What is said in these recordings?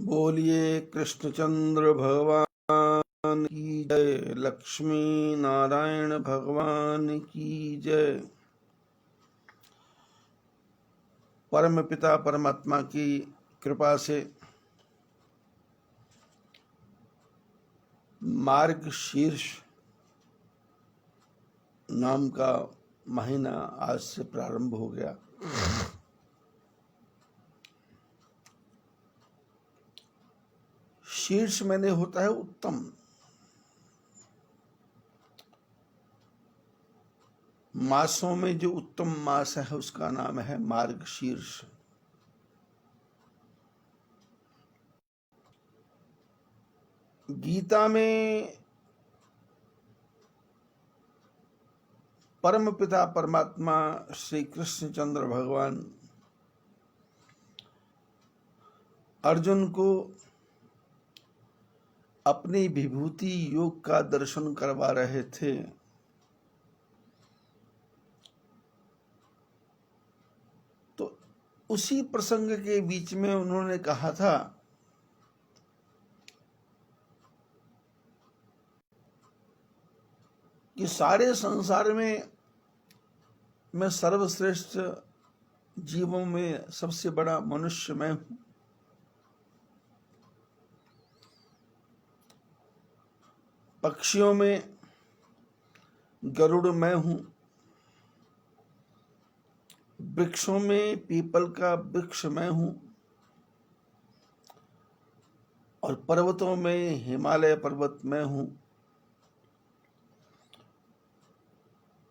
बोलिए कृष्णचंद्र भगवान की जय, लक्ष्मी नारायण भगवान की जय। परम पिता परमात्मा की कृपा से मार्गशीर्ष नाम का महीना आज से प्रारंभ हो गया। शीर्ष मैंने होता है उत्तम। मासों में जो उत्तम मास है उसका नाम है मार्गशीर्ष। गीता में परम पिता परमात्मा श्री कृष्णचंद्र भगवान अर्जुन को अपनी विभूति योग का दर्शन करवा रहे थे। तो उसी प्रसंग के बीच में उन्होंने कहा था कि सारे संसार में मैं सर्वश्रेष्ठ जीवों में सबसे बड़ा मनुष्य मैं हूं। पक्षियों में गरुड़ मैं हूं, वृक्षों में पीपल का वृक्ष मैं हूं, और पर्वतों में हिमालय पर्वत मैं हूं,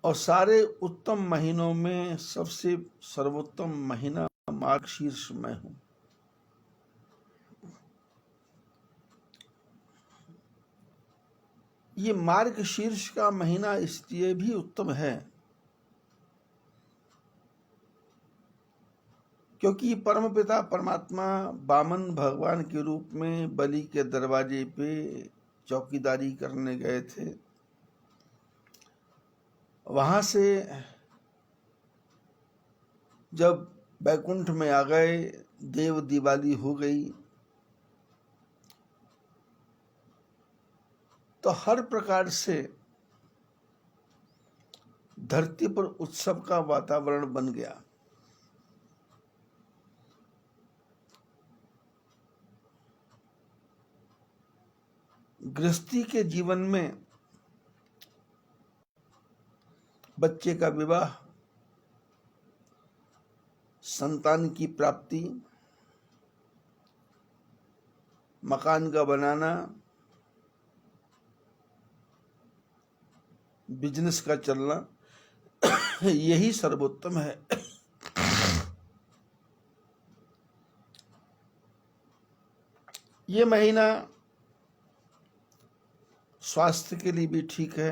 और सारे उत्तम महीनों में सबसे सर्वोत्तम महीना मार्गशीर्ष में हूं। ये मार्गशीर्ष का महीना इसलिए भी उत्तम है क्योंकि परमपिता परमात्मा वामन भगवान के रूप में बलि के दरवाजे पे चौकीदारी करने गए थे। वहां से जब बैकुंठ में आ गए, देव दिवाली हो गई, तो हर प्रकार से धरती पर उत्सव का वातावरण बन गया। गृहस्थी के जीवन में बच्चे का विवाह, संतान की प्राप्ति, मकान का बनाना, बिजनेस का चलना, यही सर्वोत्तम है। ये महीना स्वास्थ्य के लिए भी ठीक है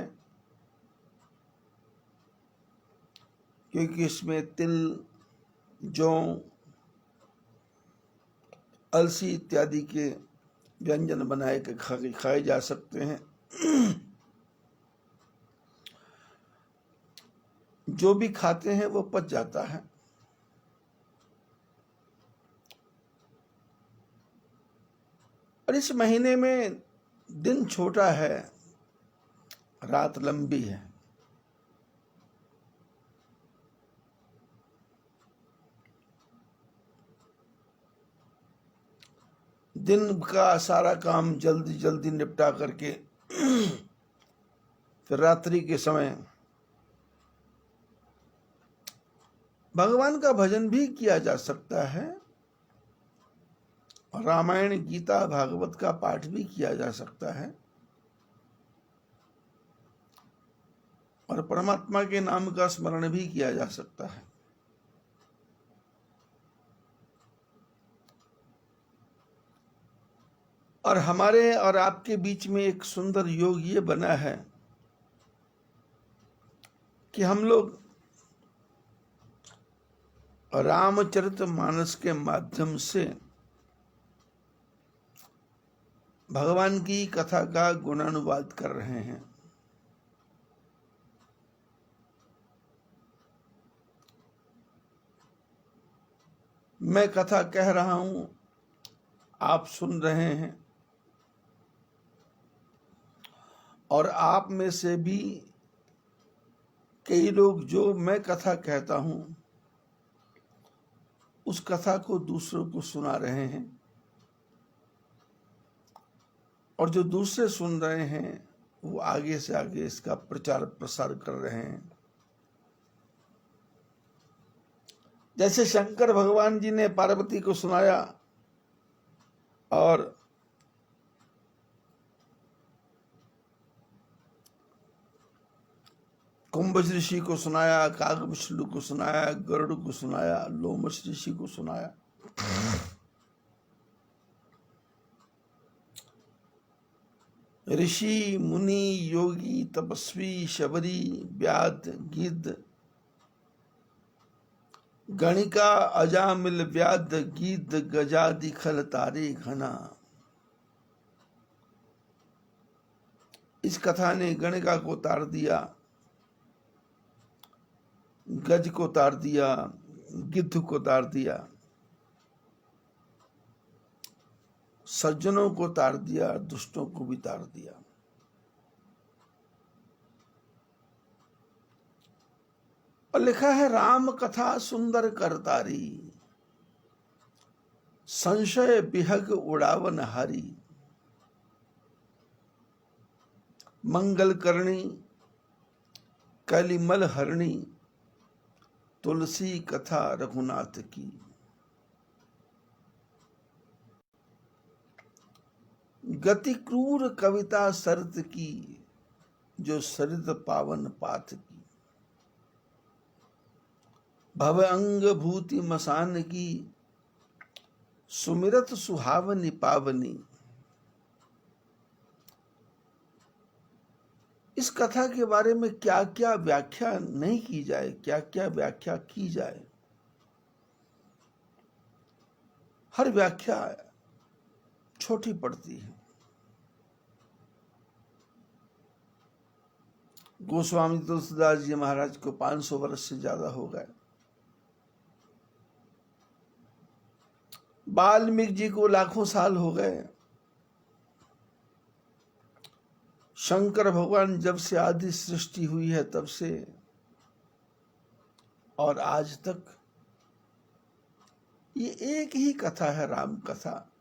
क्योंकि इसमें तिल, जौ, अलसी इत्यादि के व्यंजन बनाए के खाए जा सकते हैं। जो भी खाते हैं वो पच जाता है। और इस महीने में दिन छोटा है, रात लंबी है। दिन का सारा काम जल्दी जल्दी निपटा करके फिर रात्रि के समय भगवान का भजन भी किया जा सकता है, रामायण, गीता, भागवत का पाठ भी किया जा सकता है, और परमात्मा के नाम का स्मरण भी किया जा सकता है। और हमारे और आपके बीच में एक सुंदर योग ये बना है कि हम लोग रामचरितमानस के माध्यम से भगवान की कथा का गुणानुवाद कर रहे हैं। मैं कथा कह रहा हूं, आप सुन रहे हैं, और आप में से भी कई लोग जो मैं कथा कहता हूं उस कथा को दूसरों को सुना रहे हैं, और जो दूसरे सुन रहे हैं वो आगे से आगे इसका प्रचार प्रसार कर रहे हैं। जैसे शंकर भगवान जी ने पार्वती को सुनाया और कुंभज ऋषि को सुनाया, कागभूषण को सुनाया, गरुड़ को सुनाया, लोमश ऋषि को सुनाया। ऋषि मुनि योगी तपस्वी शबरी व्याध गिद्ध गणिका अजामिल व्याध गिद्ध गजादि खल तारे घना। इस कथा ने गणिका को तार दिया, गज को तार दिया, गिद्ध को तार दिया, सज्जनों को तार दिया, दुष्टों को भी तार दिया। और लिखा है राम कथा सुंदर करतारी, संशय बिहग उड़ावन हारी। मंगल करणी कलिमल हरणी, तुलसी कथा रघुनाथ की। गति क्रूर कविता सरित की, जो सरित पावन पाथ की। भव अंग भूति मसान की, सुमिरत सुहावनी पावनी। इस कथा के बारे में क्या क्या व्याख्या नहीं की जाए, क्या क्या व्याख्या की जाए, हर व्याख्या छोटी पड़ती है। गोस्वामी तुलसीदास जी महाराज को 500 वर्ष से ज्यादा हो गए। वाल्मीकि जी को लाखों साल हो गए। शंकर भगवान जब से आदि सृष्टि हुई है तब से और आज तक ये एक ही कथा है, राम कथा।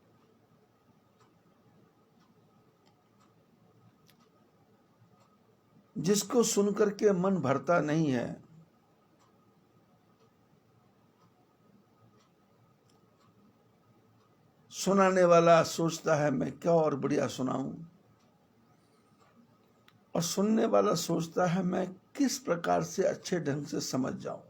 जिसको सुनकर के मन भरता नहीं है, सुनाने वाला सोचता है मैं क्या और बढ़िया सुनाऊं, और सुनने वाला सोचता है मैं किस प्रकार से अच्छे ढंग से समझ जाऊं।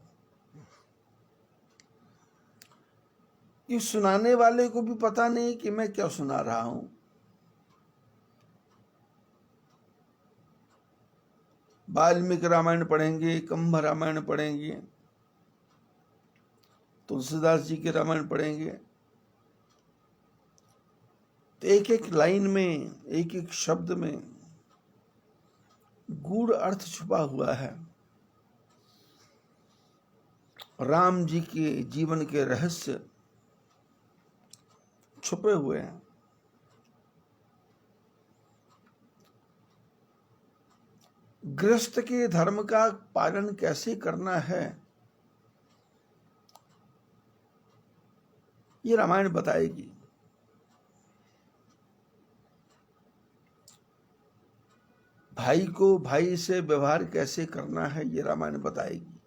कि सुनाने वाले को भी पता नहीं कि मैं क्या सुना रहा हूं। वाल्मीकि रामायण पढ़ेंगे, कंभ रामायण पढ़ेंगे, तुलसीदास जी के रामायण पढ़ेंगे, तो एक एक लाइन में, एक एक शब्द में गूढ़ अर्थ छुपा हुआ है। राम जी के जीवन के रहस्य छुपे हुए हैं। गृहस्थ के धर्म का पालन कैसे करना है ये रामायण बताएगी। भाई को भाई से व्यवहार कैसे करना है ये रामायण बताएगी।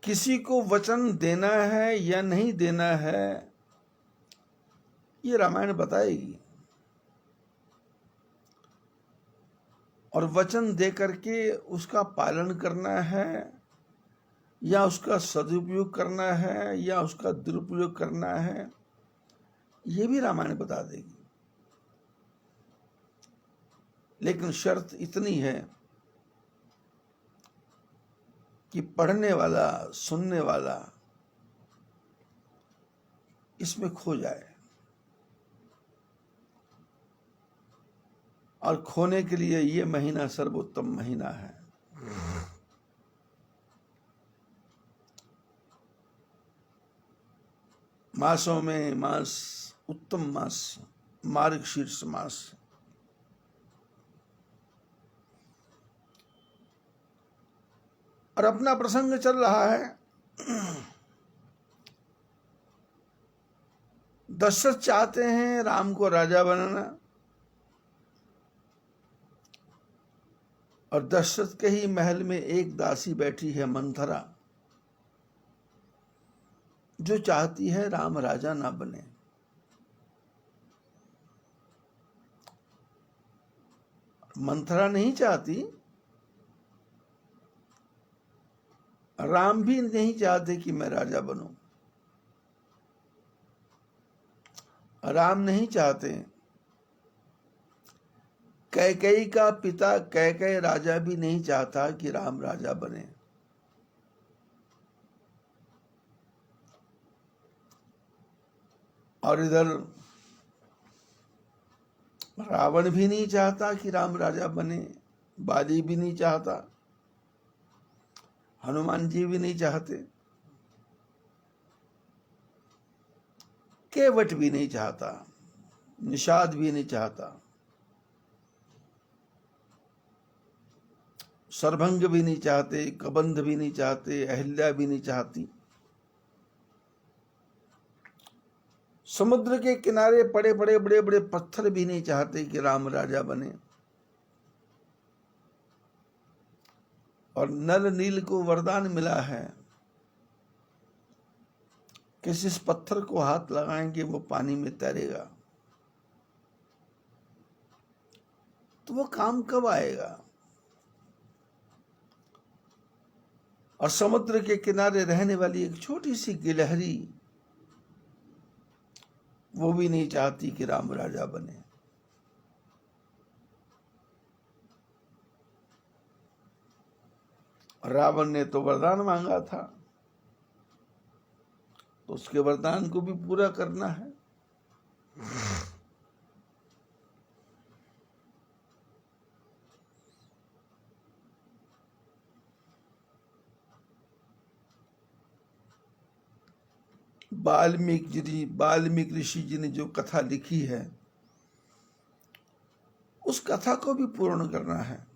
किसी को वचन देना है या नहीं देना है ये रामायण बताएगी। और वचन दे करके उसका पालन करना है या उसका सदुपयोग करना है या उसका दुरुपयोग करना है ये भी रामायण बता देगी। लेकिन शर्त इतनी है कि पढ़ने वाला, सुनने वाला इसमें खो जाए। और खोने के लिए ये महीना सर्वोत्तम महीना है। मासों में मास उत्तम मास मार्गशीर्ष मास। और अपना प्रसंग चल रहा है। दशरथ चाहते हैं राम को राजा बनाना, और दशरथ के ही महल में एक दासी बैठी है मंथरा, जो चाहती है राम राजा ना बने। मंथरा नहीं चाहती, राम भी नहीं चाहते कि मैं राजा बनूं। राम नहीं चाहते, कैकेयी का पिता कैकेयी राजा भी नहीं चाहता कि राम राजा बने। और इधर रावण भी नहीं चाहता कि राम राजा बने, बाली भी नहीं चाहता, हनुमान जी भी नहीं चाहते, केवट भी नहीं चाहता, निषाद भी नहीं चाहता, सर्वभंग भी नहीं चाहते, कबंध भी नहीं चाहते, अहिल्या भी नहीं चाहती। समुद्र के किनारे पड़े पड़े बड़े बड़े पत्थर भी नहीं चाहते कि राम राजा बने। और नल नील को वरदान मिला है कि जिस पत्थर को हाथ लगाएंगे वो पानी में तैरेगा। तो वो काम कब आएगा? और समुद्र के किनारे रहने वाली एक छोटी सी गिलहरी, वो भी नहीं चाहती कि राम राजा बने। रावण ने तो वरदान मांगा था, तो उसके वरदान को भी पूरा करना है। वाल्मीकि ऋषि जी ने जो कथा लिखी है, उस कथा को भी पूर्ण करना है।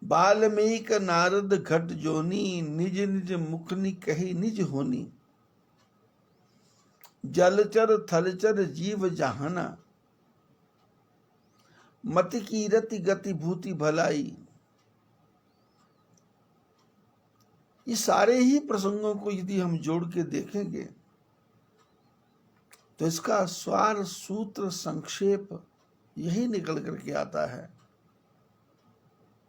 वाल्मीक नारद घट जोनी, निज निज मुखनी कही निज होनी। जलचर थलचर जीव जहाना, मति की रति गति भूति भलाई। ये सारे ही प्रसंगों को यदि हम जोड़ के देखेंगे तो इसका सार सूत्र संक्षेप यही निकल करके आता है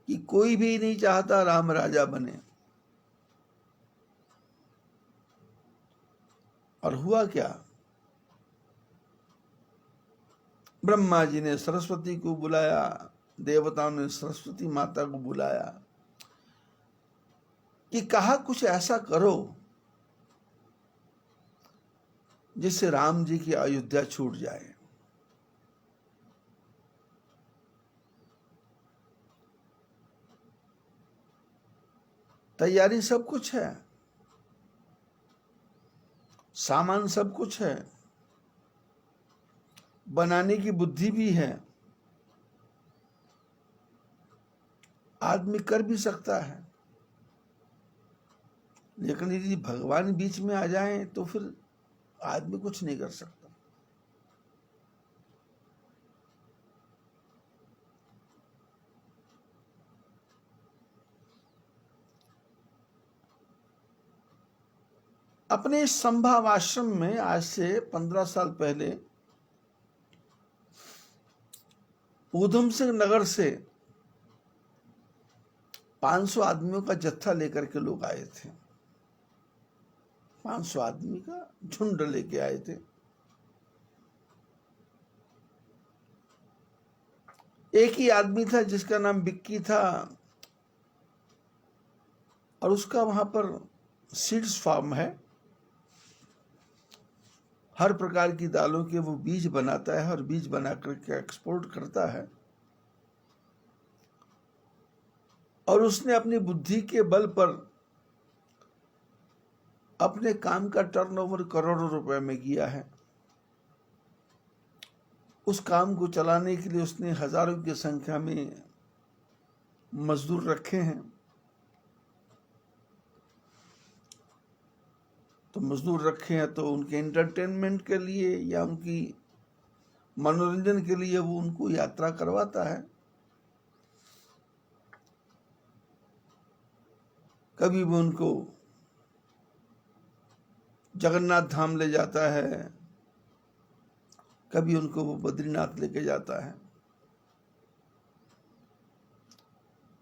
कि कोई भी नहीं चाहता राम राजा बने। और हुआ क्या? ब्रह्मा जी ने सरस्वती को बुलाया, देवताओं ने सरस्वती माता को बुलाया कि कहा कुछ ऐसा करो जिससे राम जी की अयोध्या छूट जाए। तैयारी सब कुछ है, सामान सब कुछ है, बनाने की बुद्धि भी है, आदमी कर भी सकता है। लेकिन यदि भगवान बीच में आ जाएं तो फिर आदमी कुछ नहीं कर सकता। अपने इस संभाव आश्रम में आज से 15 साल पहले ऊधम सिंह नगर से 500 आदमियों का जत्था लेकर के लोग आए थे। 500 आदमी का झुंड लेके आए थे। एक ही आदमी था जिसका नाम बिक्की था, और उसका वहां पर सीड्स फार्म है। हर प्रकार की दालों के वो बीज बनाता है और बीज बना करके एक्सपोर्ट करता है। और उसने अपनी बुद्धि के बल पर अपने काम का टर्नओवर करोड़ों रुपए में किया है। उस काम को चलाने के लिए उसने हजारों की संख्या में मजदूर रखे हैं। तो मजदूर रखे हैं तो उनके एंटरटेनमेंट के लिए या उनकी मनोरंजन के लिए वो उनको यात्रा करवाता है। कभी वो उनको जगन्नाथ धाम ले जाता है, कभी उनको वो बद्रीनाथ लेके जाता है,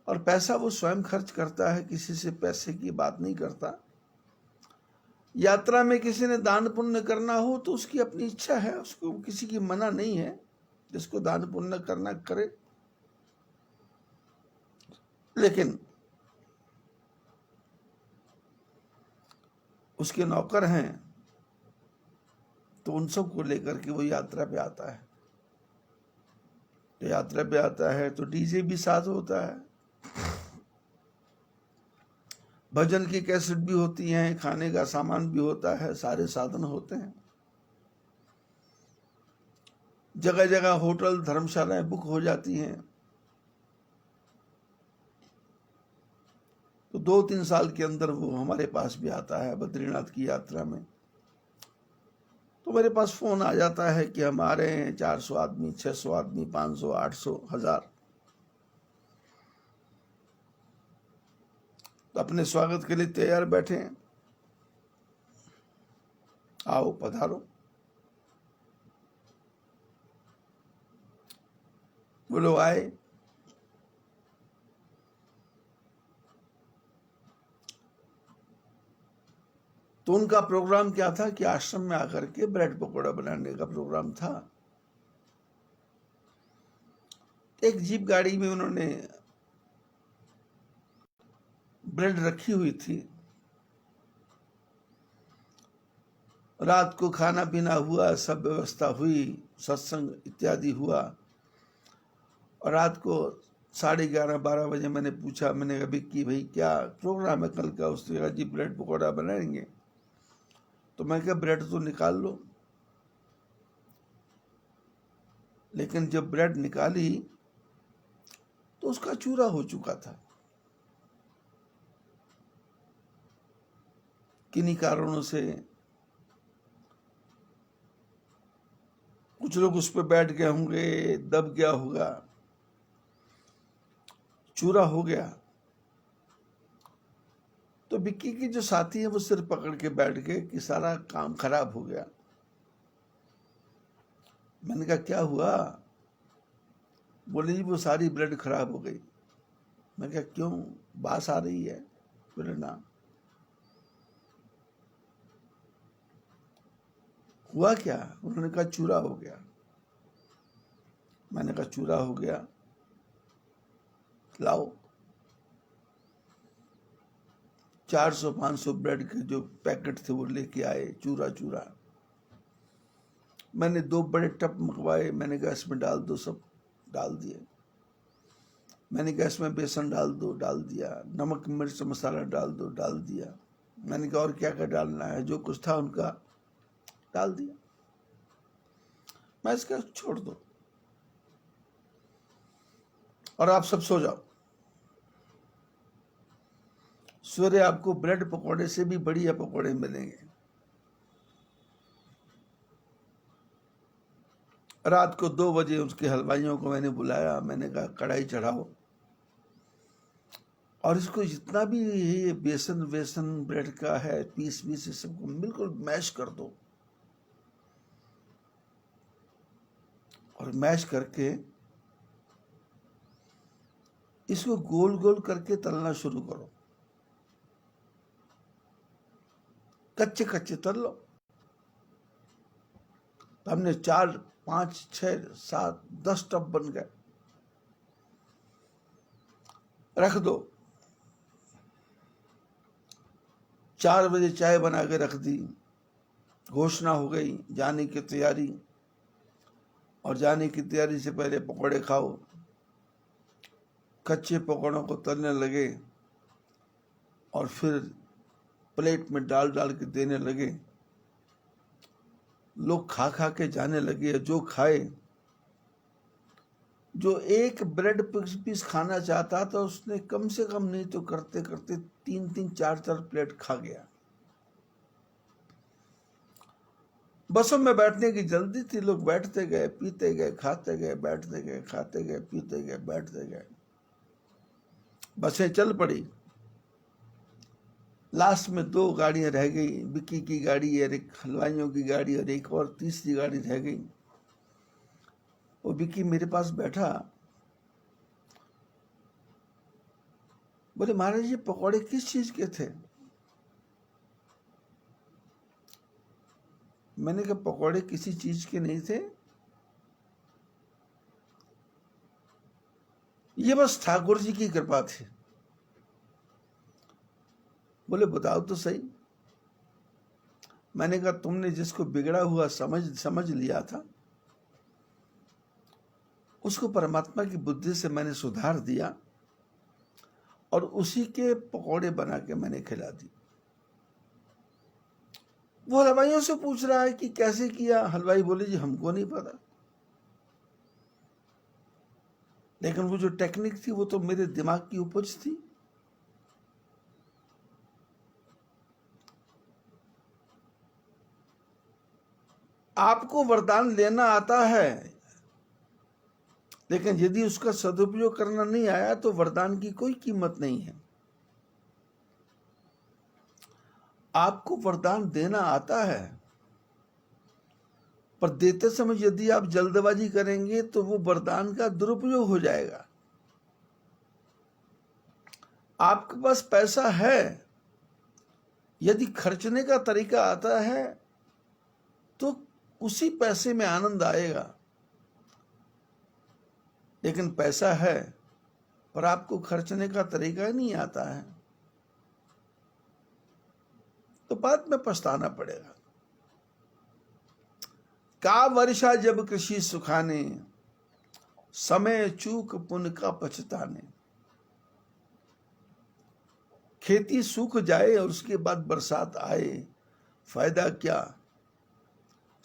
और पैसा वो स्वयं खर्च करता है, किसी से पैसे की बात नहीं करता। यात्रा में किसी ने दान पुण्य करना हो तो उसकी अपनी इच्छा है, उसको किसी की मना नहीं है, जिसको दान पुण्य करना करे। लेकिन उसके नौकर हैं तो उन सब को लेकर के वो यात्रा पे आता है। तो यात्रा पे आता है तो डीजे भी साथ होता है, भजन की कैसेट भी होती हैं, खाने का सामान भी होता है, सारे साधन होते हैं। जगह जगह होटल धर्मशालाएं बुक हो जाती हैं। तो 2-3 साल के अंदर वो हमारे पास भी आता है बद्रीनाथ की यात्रा में। तो मेरे पास फोन आ जाता है कि हम आ रहे हैं, 400 आदमी, 600 आदमी, 500, 800, 1000। तो अपने स्वागत के लिए तैयार बैठे हैं, आओ पधारो। वो लोग आए। तो उनका प्रोग्राम क्या था कि आश्रम में आकर के ब्रेड पकौड़ा बनाने का प्रोग्राम था। एक जीप गाड़ी में उन्होंने ब्रेड रखी हुई थी। रात को खाना पीना हुआ, सब व्यवस्था हुई, सत्संग इत्यादि हुआ। और रात को 11:30-12 बजे मैंने पूछा, मैंने कहा विक्की भाई क्या प्रोग्राम है कल का? उसने कहा जी ब्रेड पकौड़ा बनाएंगे। तो मैं कहा ब्रेड तो निकाल लो। लेकिन जब ब्रेड निकाली तो उसका चूरा हो चुका था। किन्हीं कारणों से कुछ लोग उस पर बैठ गए होंगे, दब गया होगा, चूरा हो गया। तो विक्की की जो साथी है वो सिर पकड़ के बैठ गए कि सारा काम खराब हो गया। मैंने कहा क्या हुआ? बोले जी वो सारी ब्रेड खराब हो गई। मैं कहा क्यों, बास आ रही है? बोले ना। हुआ क्या? उन्होंने कहा चूरा हो गया। मैंने कहा चूरा हो गया, लाओ। 400-500 ब्रेड के जो पैकेट थे वो लेके आए, चूरा चूरा। मैंने 2 बड़े टप मंगवाए, मैंने कहा इसमें डाल दो, सब डाल दिए। मैंने कहा इसमें बेसन डाल दो, डाल दिया। नमक मिर्च मसाला डाल दो, डाल दिया। मैंने कहा और क्या क्या डालना है? जो कुछ था उनका डाल दिया। मैं इसका छोड़ दो और आप सब सो जाओ। सवेरे आपको ब्रेड पकौड़े से भी बढ़िया पकौड़े मिलेंगे। रात को 2 बजे उसके हलवाइयों को मैंने बुलाया। मैंने कहा कढ़ाई चढ़ाओ और इसको जितना भी ये बेसन वेसन ब्रेड का है, पीस सबको बिल्कुल मैश कर दो। और मैश करके इसको गोल गोल करके तलना शुरू करो। कच्चे कच्चे तल लो। तो हमने 4, 5, 6, 7, 10 टब बन गए। रख दो। 4 बजे चाय बना के रख दी। घोषणा हो गई जाने की तैयारी। और जाने की तैयारी से पहले पकौड़े खाओ। कच्चे पकौड़ों को तलने लगे और फिर प्लेट में डाल डाल के देने लगे। लोग खा खा के जाने लगे। जो खाए, जो एक ब्रेड पीस खाना चाहता था उसने कम से कम नहीं तो करते करते 3-3 4-4 प्लेट खा गया। बसों में बैठने की जल्दी थी, लोग बैठते गए, पीते गए, खाते गए, बैठते गए, खाते गए, पीते गए, बैठते गए। बसें चल पड़ी। लास्ट में 2 गाड़ियां रह गई, विक्की की गाड़ी और एक हलवाइयों की गाड़ी और एक और तीसरी गाड़ी रह गई। वो विक्की मेरे पास बैठा, बोले महाराज ये पकौड़े किस चीज के थे? मैंने कहा पकौड़े किसी चीज के नहीं थे, ये बस ठाकुर जी की कृपा थी। बोले बताओ तो सही। मैंने कहा तुमने जिसको बिगड़ा हुआ समझ लिया था उसको परमात्मा की बुद्धि से मैंने सुधार दिया और उसी के पकौड़े बना के मैंने खिला दी। वो हलवाइयों से पूछ रहा है कि कैसे किया। हलवाई बोले जी हमको नहीं पता, लेकिन वो जो टेक्निक थी वो तो मेरे दिमाग की उपज थी। आपको वरदान लेना आता है, लेकिन यदि उसका सदुपयोग करना नहीं आया तो वरदान की कोई कीमत नहीं है। आपको वरदान देना आता है, पर देते समय यदि आप जल्दबाजी करेंगे तो वो वरदान का दुरुपयोग हो जाएगा। आपके पास पैसा है, यदि खर्चने का तरीका आता है तो उसी पैसे में आनंद आएगा। लेकिन पैसा है पर आपको खर्चने का तरीका नहीं आता है तो बाद में पछताना पड़ेगा। का वर्षा जब कृषि सुखाने, समय चूक पुण्य का पछताने। खेती सूख जाए और उसके बाद बरसात आए, फायदा क्या?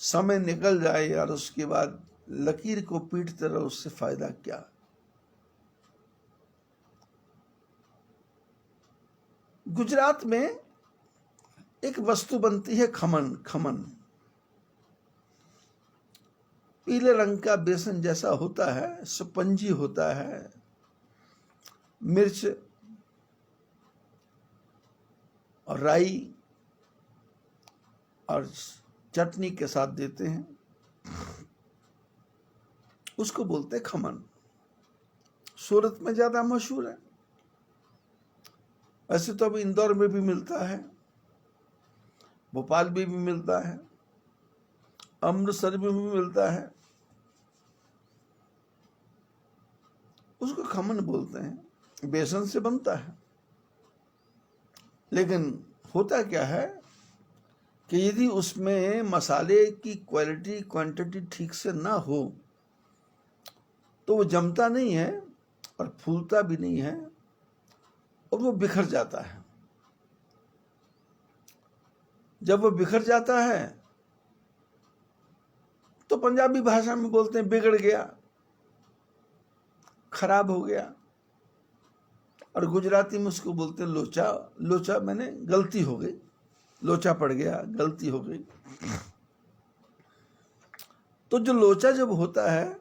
समय निकल जाए और उसके बाद लकीर को पीटते रहो, उससे फायदा क्या? गुजरात में एक वस्तु बनती है खमन। खमन पीले रंग का बेसन जैसा होता है, स्पंजी होता है, मिर्च और राई और चटनी के साथ देते हैं, उसको बोलते हैं खमन। सूरत में ज्यादा मशहूर है। वैसे तो अभी इंदौर में भी मिलता है, भोपाल में भी मिलता है, अमृतसर में भी मिलता है। उसको खमन बोलते हैं, बेसन से बनता है। लेकिन होता क्या है कि यदि उसमें मसाले की क्वालिटी क्वांटिटी ठीक से ना हो तो वो जमता नहीं है और फूलता भी नहीं है और वो बिखर जाता है। जब वो बिखर जाता है तो पंजाबी भाषा में बोलते हैं बिगड़ गया, खराब हो गया, और गुजराती में उसको बोलते हैं लोचा। लोचा मैंने गलती हो गई, लोचा पड़ गया, गलती हो गई। तो जो लोचा जब होता है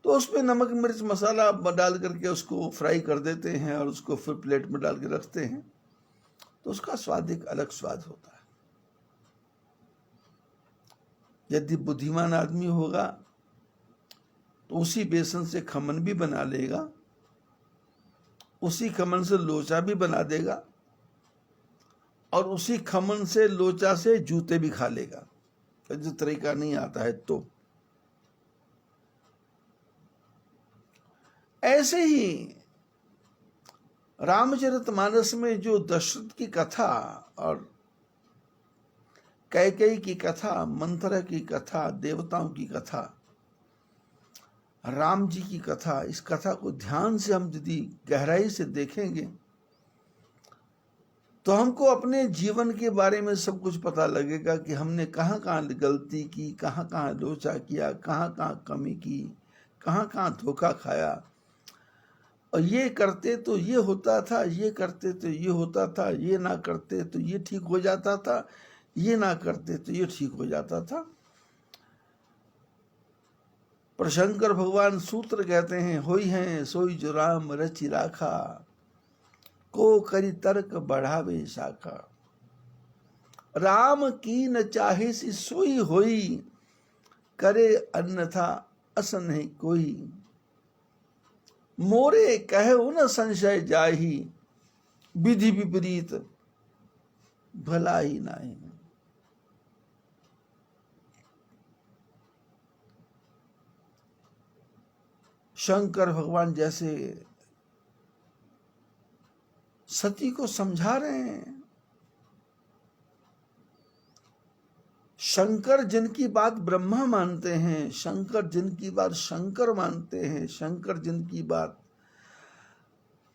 तो उसमें नमक मिर्च मसाला डाल करके उसको फ्राई कर देते हैं और उसको फिर प्लेट में डाल के रखते हैं, तो उसका स्वाद एक अलग स्वाद होता है। यदि बुद्धिमान आदमी होगा तो उसी बेसन से खमन भी बना लेगा, उसी खमन से लोचा भी बना देगा और उसी खमन से लोचा से जूते भी खा लेगा। जो तरीका नहीं आता है तो ऐसे ही रामचरितमानस में जो दशरथ की कथा और कैकेयी की कथा, मंथरा की कथा, देवताओं की कथा, राम जी की कथा, इस कथा को ध्यान से हम यदि गहराई से देखेंगे तो हमको अपने जीवन के बारे में सब कुछ पता लगेगा कि हमने कहाँ कहाँ गलती की, कहाँ कहाँ लोचा किया, कहाँ कहाँ कमी की, कहाँ कहाँ धोखा खाया, और ये करते तो ये होता था, ये करते तो ये होता था, ये ना करते तो ये ठीक हो जाता था, ये ना करते तो ये ठीक हो जाता था। पर शंकर भगवान सूत्र कहते हैं, होई हैं सोई जो राम रचि राखा, को करी तर्क बढ़ावे शाखा। राम की न चाहे सी सोई होई, करे अन्यथा अस नहीं कोई। मोरे कहे न संशय जाही, विधि विपरीत भला ही नहीं। शंकर भगवान जैसे सती को समझा रहे हैं। शंकर जिनकी बात ब्रह्मा मानते हैं, शंकर जिनकी बात शंकर मानते हैं, शंकर जिनकी बात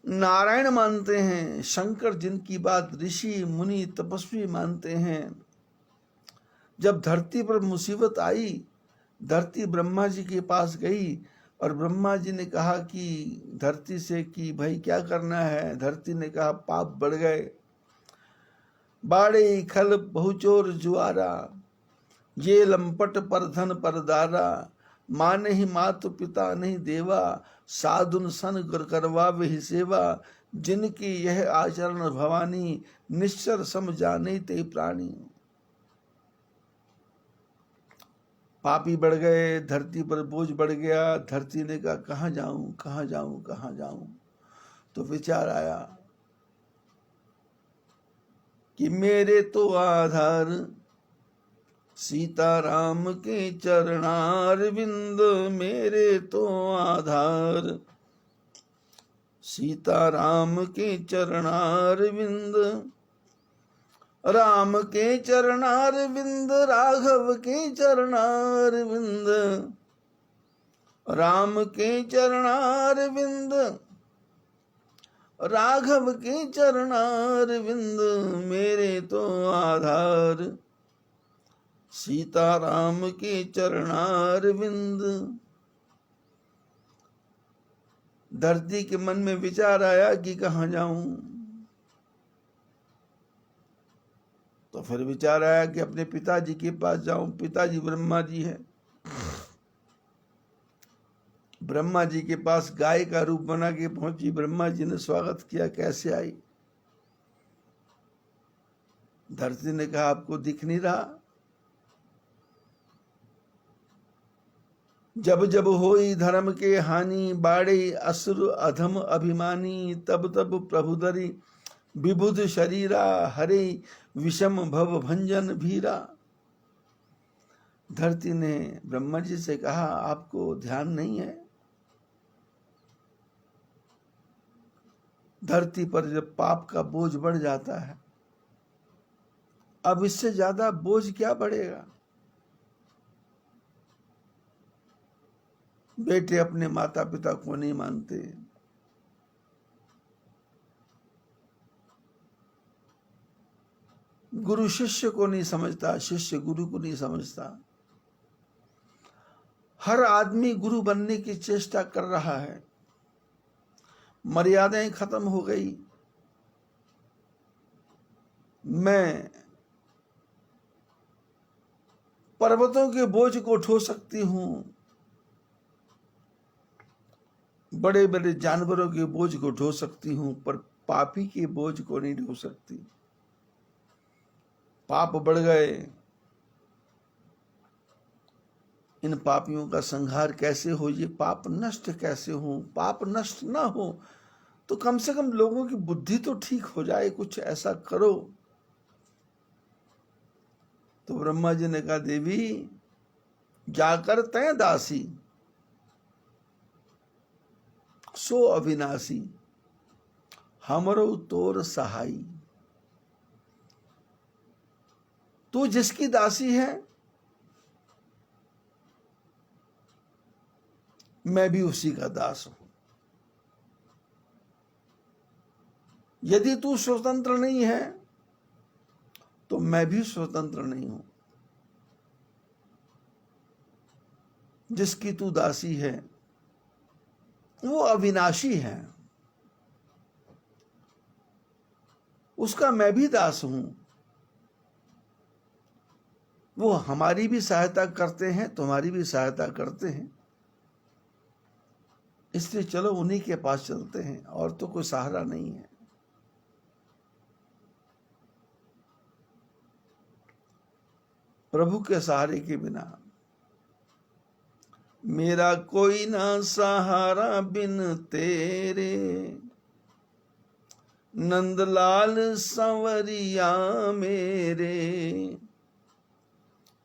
नारायण मानते हैं, शंकर जिनकी बात ऋषि मुनि तपस्वी मानते हैं, जब धरती पर मुसीबत आई, धरती ब्रह्मा जी के पास गई और ब्रह्मा जी ने कहा कि धरती से कि भाई क्या करना है। धरती ने कहा पाप बढ़ गए, बाड़े खल बहुचोर जुआरा, ये लंपट पर धन पर दारा, माँ नहीं मातु पिता नहीं देवा, साधुन सन करवा ही सेवा, जिनकी यह आचरण भवानी, निश्चर सम जाने ते प्राणी। पापी बढ़ गए, धरती पर बोझ बढ़ गया। धरती ने कहा कहाँ जाऊं, कहाँ जाऊं, कहाँ जाऊं। तो विचार आया कि मेरे तो आधार सीताराम के चरणार विंद, मेरे तो आधार सीताराम के चरणार विंद, राम के चरणार विंद, राघव के चरणार विंद, राम के चरणार विंद, राघव के चरणार विंद, मेरे तो आधार सीताराम के चरणार विंद। धरती के मन में विचार आया कि कहाँ जाऊं। तो फिर विचार आया कि अपने पिताजी के पास जाऊं। पिताजी ब्रह्मा जी हैं। ब्रह्मा जी के पास गाय का रूप बना के पहुंची। ब्रह्मा जी ने स्वागत किया, कैसे आई। धरती ने कहा आपको दिख नहीं रहा। जब जब होई धर्म के हानि, बाड़े असुर अधम अभिमानी, तब तब प्रभु धरि विबुध शरीरा, हरे विषम भव भंजन भीरा। धरती ने ब्रह्मा जी से कहा आपको ध्यान नहीं है। धरती पर जब पाप का बोझ बढ़ जाता है, अब इससे ज्यादा बोझ क्या बढ़ेगा। बेटे अपने माता पिता को नहीं मानते, गुरु शिष्य को नहीं समझता, शिष्य गुरु को नहीं समझता। हर आदमी गुरु बनने की चेष्टा कर रहा है। मर्यादाएं खत्म हो गई। मैं पर्वतों के बोझ को उठा सकती हूं, बड़े बड़े जानवरों के बोझ को ढो सकती हूं, पर पापी के बोझ को नहीं ढो सकती। पाप बढ़ गए। इन पापियों का संहार कैसे हो, ये पाप नष्ट कैसे हो। पाप नष्ट ना हो तो कम से कम लोगों की बुद्धि तो ठीक हो जाए, कुछ ऐसा करो। तो ब्रह्मा जी ने कहा देवी जाकर तय दासी, सो अविनाशी, हमरो तोर सहाई। तू जिसकी दासी है मैं भी उसी का दास हूं। यदि तू स्वतंत्र नहीं है तो मैं भी स्वतंत्र नहीं हूं। जिसकी तू दासी है वो अविनाशी है, उसका मैं भी दास हूं। वो हमारी भी सहायता करते हैं, तुम्हारी भी सहायता करते हैं, इसलिए चलो उन्हीं के पास चलते हैं, और तो कोई सहारा नहीं है। प्रभु के सहारे के बिना मेरा कोई ना सहारा बिन तेरे, नंदलाल संवरिया मेरे।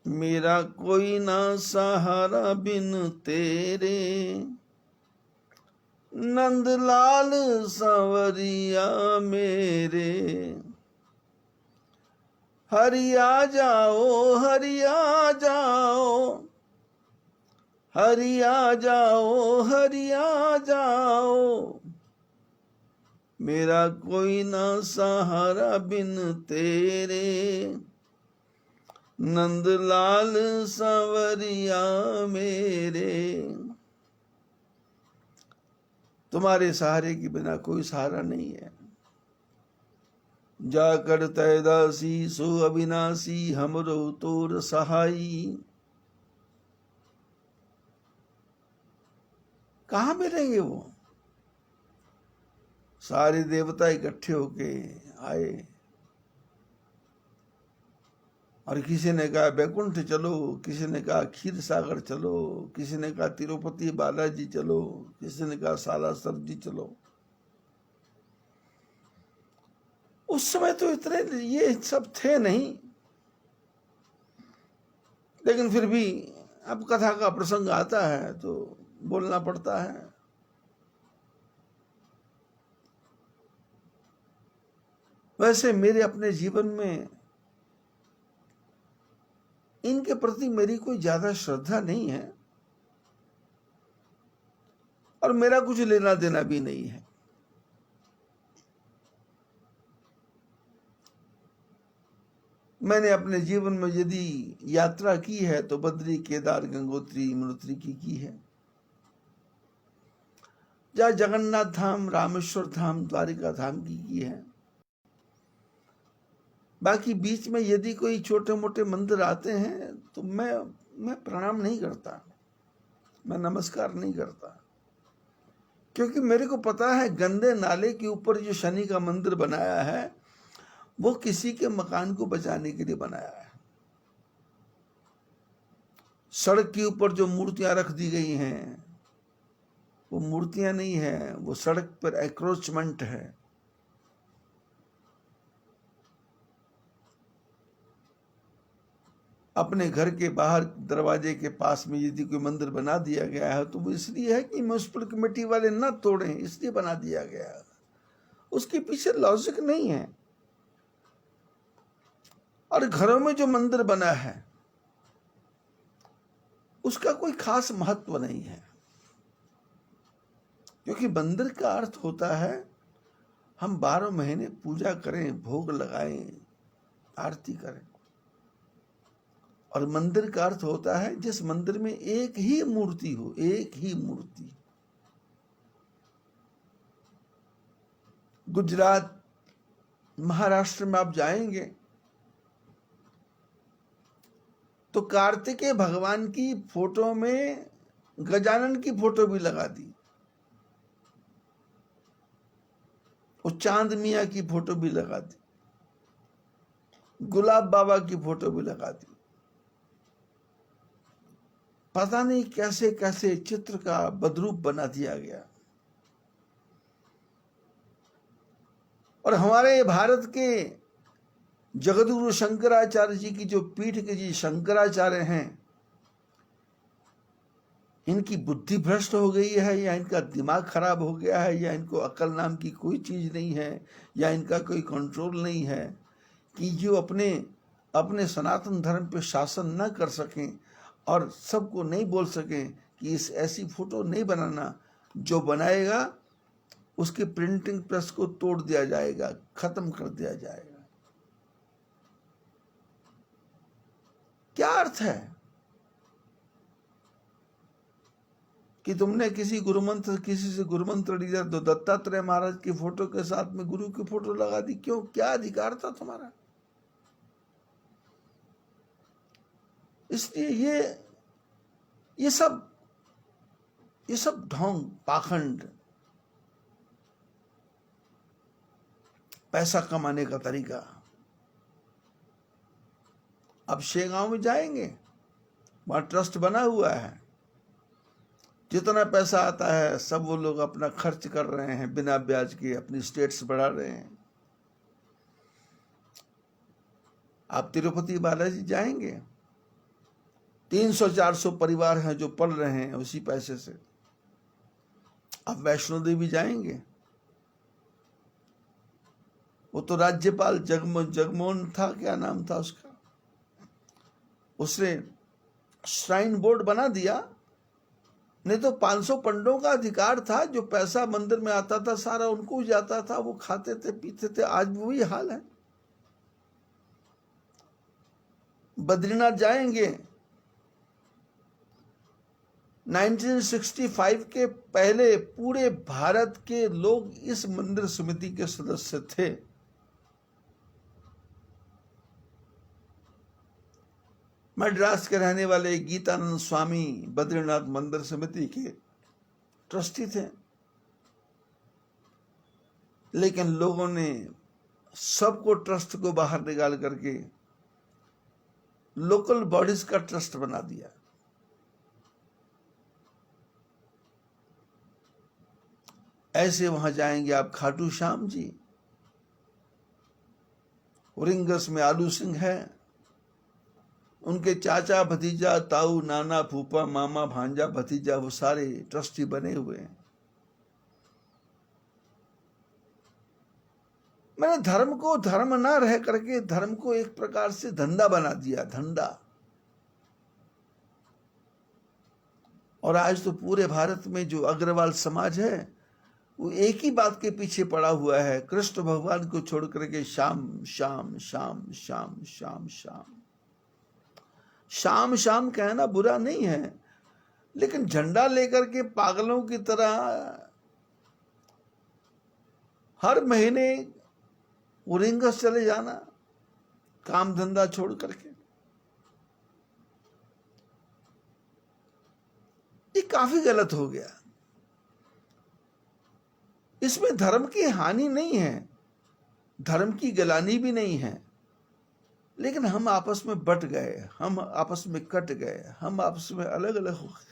मेरा कोई ना सहारा बिन तेरे, नंदलाल संवरिया मेरे। हरिया जाओ, हरिया जाओ, हरिया जाओ, हरिया जाओ। मेरा कोई ना सहारा बिन तेरे, नंदलाल संवरिया मेरे। तुम्हारे सहारे के बिना कोई सहारा नहीं है। जाकर तैदासी सो अविनाशी, हमरो तोर सहाई। कहाँ मिलेंगे वो? सारे देवता इकट्ठे होके आए, और किसी ने कहा बैकुंठ चलो, किसी ने कहा क्षीर सागर चलो, किसी ने कहा तिरुपति बालाजी चलो, किसी ने कहा सालासर जी चलो। उस समय तो इतने ये सब थे नहीं, लेकिन फिर भी अब कथा का प्रसंग आता है तो बोलना पड़ता है। वैसे मेरे अपने जीवन में इनके प्रति मेरी कोई ज्यादा श्रद्धा नहीं है, और मेरा कुछ लेना देना भी नहीं है। मैंने अपने जीवन में यदि यात्रा की है तो बद्री, केदार, गंगोत्री, यमुनोत्री की है। जहाँ जगन्नाथ धाम, रामेश्वर धाम, द्वारिका धाम की है। बाकी बीच में यदि कोई छोटे मोटे मंदिर आते हैं तो मैं प्रणाम नहीं करता, मैं नमस्कार नहीं करता, क्योंकि मेरे को पता है गंदे नाले के ऊपर जो शनि का मंदिर बनाया है वो किसी के मकान को बचाने के लिए बनाया है। सड़क के ऊपर जो मूर्तियां रख दी गई हैं वो मूर्तियां नहीं है, वो सड़क पर एंक्रोचमेंट है। अपने घर के बाहर दरवाजे के पास में यदि कोई मंदिर बना दिया गया है तो वो इसलिए है कि म्युनिसिपल कमेटी वाले न तोड़ें, इसलिए बना दिया गया है। उसके पीछे लॉजिक नहीं है। और घरों में जो मंदिर बना है उसका कोई खास महत्व नहीं है, क्योंकि मंदिर का अर्थ होता है हम 12 महीने पूजा करें, भोग लगाएं, आरती करें। और मंदिर का अर्थ होता है जिस मंदिर में एक ही मूर्ति हो, एक ही मूर्ति। गुजरात, महाराष्ट्र में आप जाएंगे तो कार्तिकेय भगवान की फोटो में गजानन की फोटो भी लगा दी, और चांद मियाँ की फोटो भी लगा दी, गुलाब बाबा की फोटो भी लगा दी। पता नहीं कैसे कैसे चित्र का बदरूप बना दिया गया। और हमारे भारत के जगतगुरु शंकराचार्य जी की जो पीठ के जी शंकराचार्य हैं, इनकी बुद्धि भ्रष्ट हो गई है, या इनका दिमाग खराब हो गया है, या इनको अकल नाम की कोई चीज नहीं है, या इनका कोई कंट्रोल नहीं है कि जो अपने सनातन धर्म पे शासन न कर सकें और सबको नहीं बोल सकें कि इस ऐसी फोटो नहीं बनाना, जो बनाएगा उसकी प्रिंटिंग प्रेस को तोड़ दिया जाएगा, खत्म कर दिया जाएगा। क्या अर्थ है कि तुमने किसी से गुरुमंत्र लिया तो दत्तात्रेय महाराज की फोटो के साथ में गुरु की फोटो लगा दी? क्यों? क्या अधिकार था तुम्हारा? इसलिए ये सब ढोंग, पाखंड, पैसा कमाने का तरीका। अब शेगांव में जाएंगे, वहां ट्रस्ट बना हुआ है, जितना पैसा आता है सब वो लोग अपना खर्च कर रहे हैं, बिना ब्याज के अपनी स्टेट्स बढ़ा रहे हैं। आप तिरुपति बालाजी जाएंगे, 300-400 परिवार हैं जो पल रहे हैं उसी पैसे से। आप वैष्णो देवी जाएंगे, वो तो राज्यपाल जगमोहन था, क्या नाम था उसका, उसने श्राइन बोर्ड बना दिया। नहीं तो 500 पंडों का अधिकार था, जो पैसा मंदिर में आता था सारा उनको ही जाता था, वो खाते थे पीते थे। आज वही हाल है। बद्रीनाथ जाएंगे, 1965 के पहले पूरे भारत के लोग इस मंदिर समिति के सदस्य थे। मद्रास के रहने वाले गीतानंद स्वामी बद्रीनाथ मंदिर समिति के ट्रस्टी थे, लेकिन लोगों ने सबको ट्रस्ट को बाहर निकाल करके लोकल बॉडीज का ट्रस्ट बना दिया। ऐसे वहां जाएंगे आप, खाटू श्याम जी, औरंगस में आलू सिंह है, उनके चाचा भतीजा, ताऊ, नाना, फूफा, मामा, भांजा, भतीजा, वो सारे ट्रस्टी बने हुए हैं। मैंने धर्म को धर्म ना रह करके धर्म को एक प्रकार से धंधा बना दिया, धंधा। और आज तो पूरे भारत में जो अग्रवाल समाज है वो एक ही बात के पीछे पड़ा हुआ है, कृष्ण भगवान को छोड़ करके शाम शाम शाम शाम शाम शाम शाम शाम कहना बुरा नहीं है, लेकिन झंडा लेकर के पागलों की तरह हर महीने औरंगस चले जाना, काम धंधा छोड़ करके, ये काफी गलत हो गया। इसमें धर्म की हानि नहीं है, धर्म की गलानी भी नहीं है, लेकिन हम आपस में बट गए, हम आपस में कट गए, हम आपस में अलग अलग हो गए।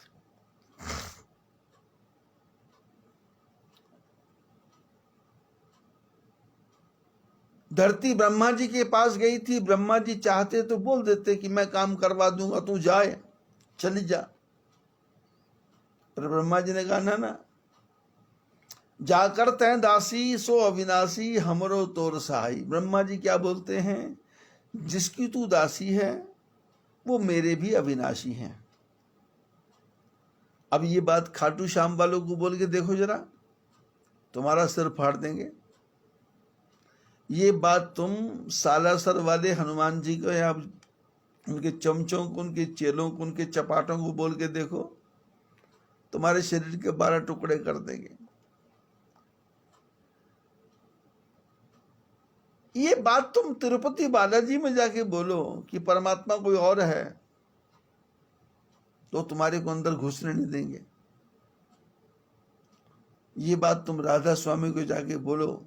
धरती ब्रह्मा जी के पास गई थी, ब्रह्मा जी चाहते तो बोल देते कि मैं काम करवा दूंगा, तू जाए चली जा, पर ब्रह्मा जी ने कहा ना ना, जाकर तैं दासी सो अविनाशी हमरो तोर सहाई। ब्रह्मा जी क्या बोलते हैं, जिसकी तू दासी है वो मेरे भी अविनाशी हैं। अब ये बात खाटू श्याम वालों को बोल के देखो जरा, तुम्हारा सिर फाड़ देंगे। ये बात तुम सालासर वाले हनुमान जी को या उनके चमचों को, उनके चेलों को, उनके चपाटों को बोल के देखो, तुम्हारे शरीर के 12 टुकड़े कर देंगे। ये बात तुम तिरुपति बालाजी में जाके बोलो कि परमात्मा कोई और है, तो तुम्हारे को अंदर घुसने नहीं देंगे। ये बात तुम राधा स्वामी को जाके बोलो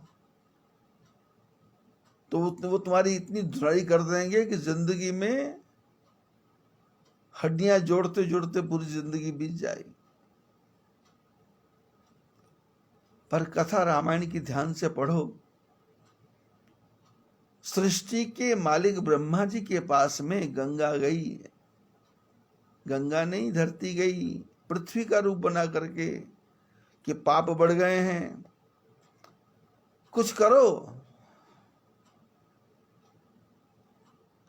तो वो तुम्हारी इतनी धुलाई कर देंगे कि जिंदगी में हड्डियां जोड़ते जोड़ते पूरी जिंदगी बीत जाएगी। पर कथा रामायण की ध्यान से पढ़ो, सृष्टि के मालिक ब्रह्मा जी के पास में गंगा गई, गंगा नहीं धरती गई, पृथ्वी का रूप बना करके कि पाप बढ़ गए हैं, कुछ करो।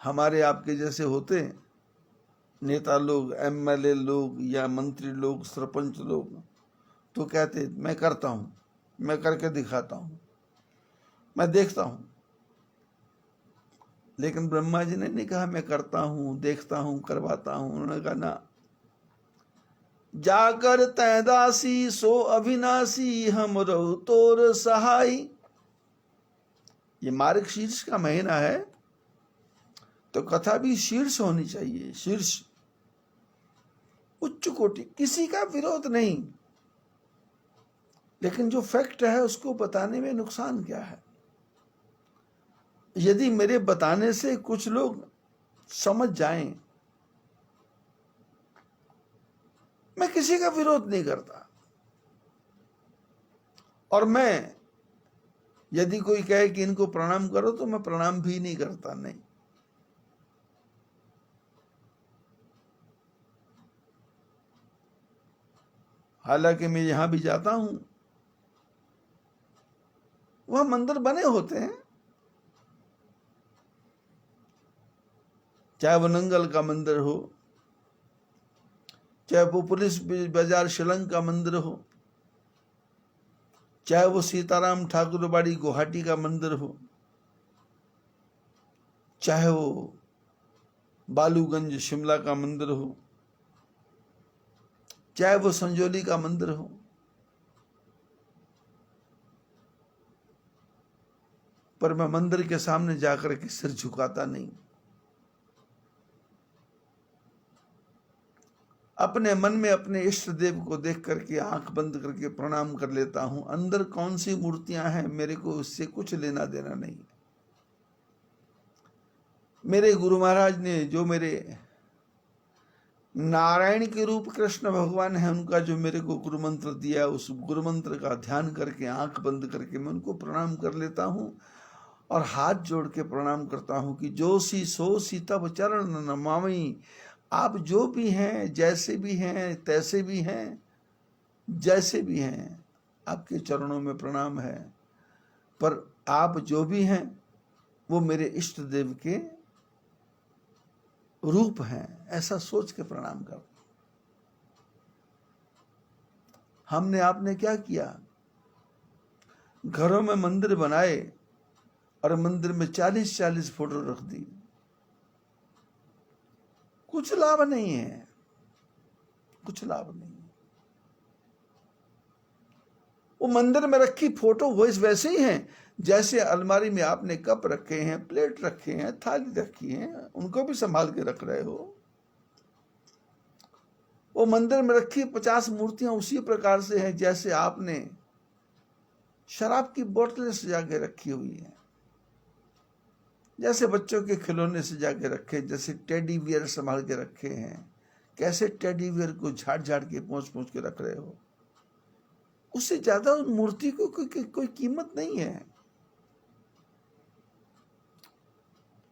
हमारे आपके जैसे होते नेता लोग, एमएलए लोग या मंत्री लोग, सरपंच लोग, तो कहते मैं करता हूं, मैं करके दिखाता हूं, मैं देखता हूं। लेकिन ब्रह्मा जी ने नहीं कहा मैं करता हूं, देखता हूं, करवाता हूं। उन्होंने कहा ना, जाकर तैदासी सो अविनाशी हम रहु तोर सहाय। ये मार्ग शीर्ष का महीना है, तो कथा भी शीर्ष होनी चाहिए, शीर्ष, उच्च कोटि, किसी का विरोध नहीं, लेकिन जो फैक्ट है उसको बताने में नुकसान क्या है? यदि मेरे बताने से कुछ लोग समझ जाएं, मैं किसी का विरोध नहीं करता। और मैं, यदि कोई कहे कि इनको प्रणाम करो, तो मैं प्रणाम भी नहीं करता, नहीं। हालांकि मैं यहां भी जाता हूं, वह मंदिर बने होते हैं, चाहे वो नंगल का मंदिर हो, चाहे वो पुलिस बाजार शिलंग का मंदिर हो, चाहे वो सीताराम ठाकुरबाड़ी गुवाहाटी का मंदिर हो, चाहे वो बालूगंज शिमला का मंदिर हो, चाहे वो संजौली का मंदिर हो, पर मैं मंदिर के सामने जाकर के सिर झुकाता नहीं। अपने मन में अपने इष्ट देव को देख करके आंख बंद करके प्रणाम कर लेता हूं। अंदर कौन सी मूर्तियां हैं, मेरे को उससे कुछ लेना देना नहीं। मेरे गुरु महाराज ने जो मेरे नारायण के रूप कृष्ण भगवान है, उनका जो मेरे को गुरु मंत्र दिया, उस गुरु मंत्र का ध्यान करके आंख बंद करके मैं उनको प्रणाम कर लेता हूं और हाथ जोड़ के प्रणाम करता हूं कि जो सी सो सी तब चरण नमामि। आप जो भी हैं, जैसे भी हैं, तैसे भी हैं, जैसे भी हैं, आपके चरणों में प्रणाम है। पर आप जो भी हैं वो मेरे इष्ट देव के रूप हैं, ऐसा सोच के प्रणाम कर। हमने आपने क्या किया? घरों में मंदिर बनाए और मंदिर में 40-40 फोटो रख दी। कुछ लाभ नहीं है, कुछ लाभ नहीं। वो मंदिर में रखी फोटो वैसे ही हैं जैसे अलमारी में आपने कप रखे हैं, प्लेट रखे हैं, थाली रखी है, उनको भी संभाल के रख रहे हो। वो मंदिर में रखी 50 मूर्तियां उसी प्रकार से हैं जैसे आपने शराब की बोतलें सजा के रखी हुई हैं, जैसे बच्चों के खिलौने सजा के रखे, जैसे टेडी बियर संभाल के रखे हैं। कैसे टेडी बियर को झाड़ झाड़ के पोंछ पोंछ के रख रहे हो। उससे ज्यादा उन मूर्ति को कोई कीमत नहीं है।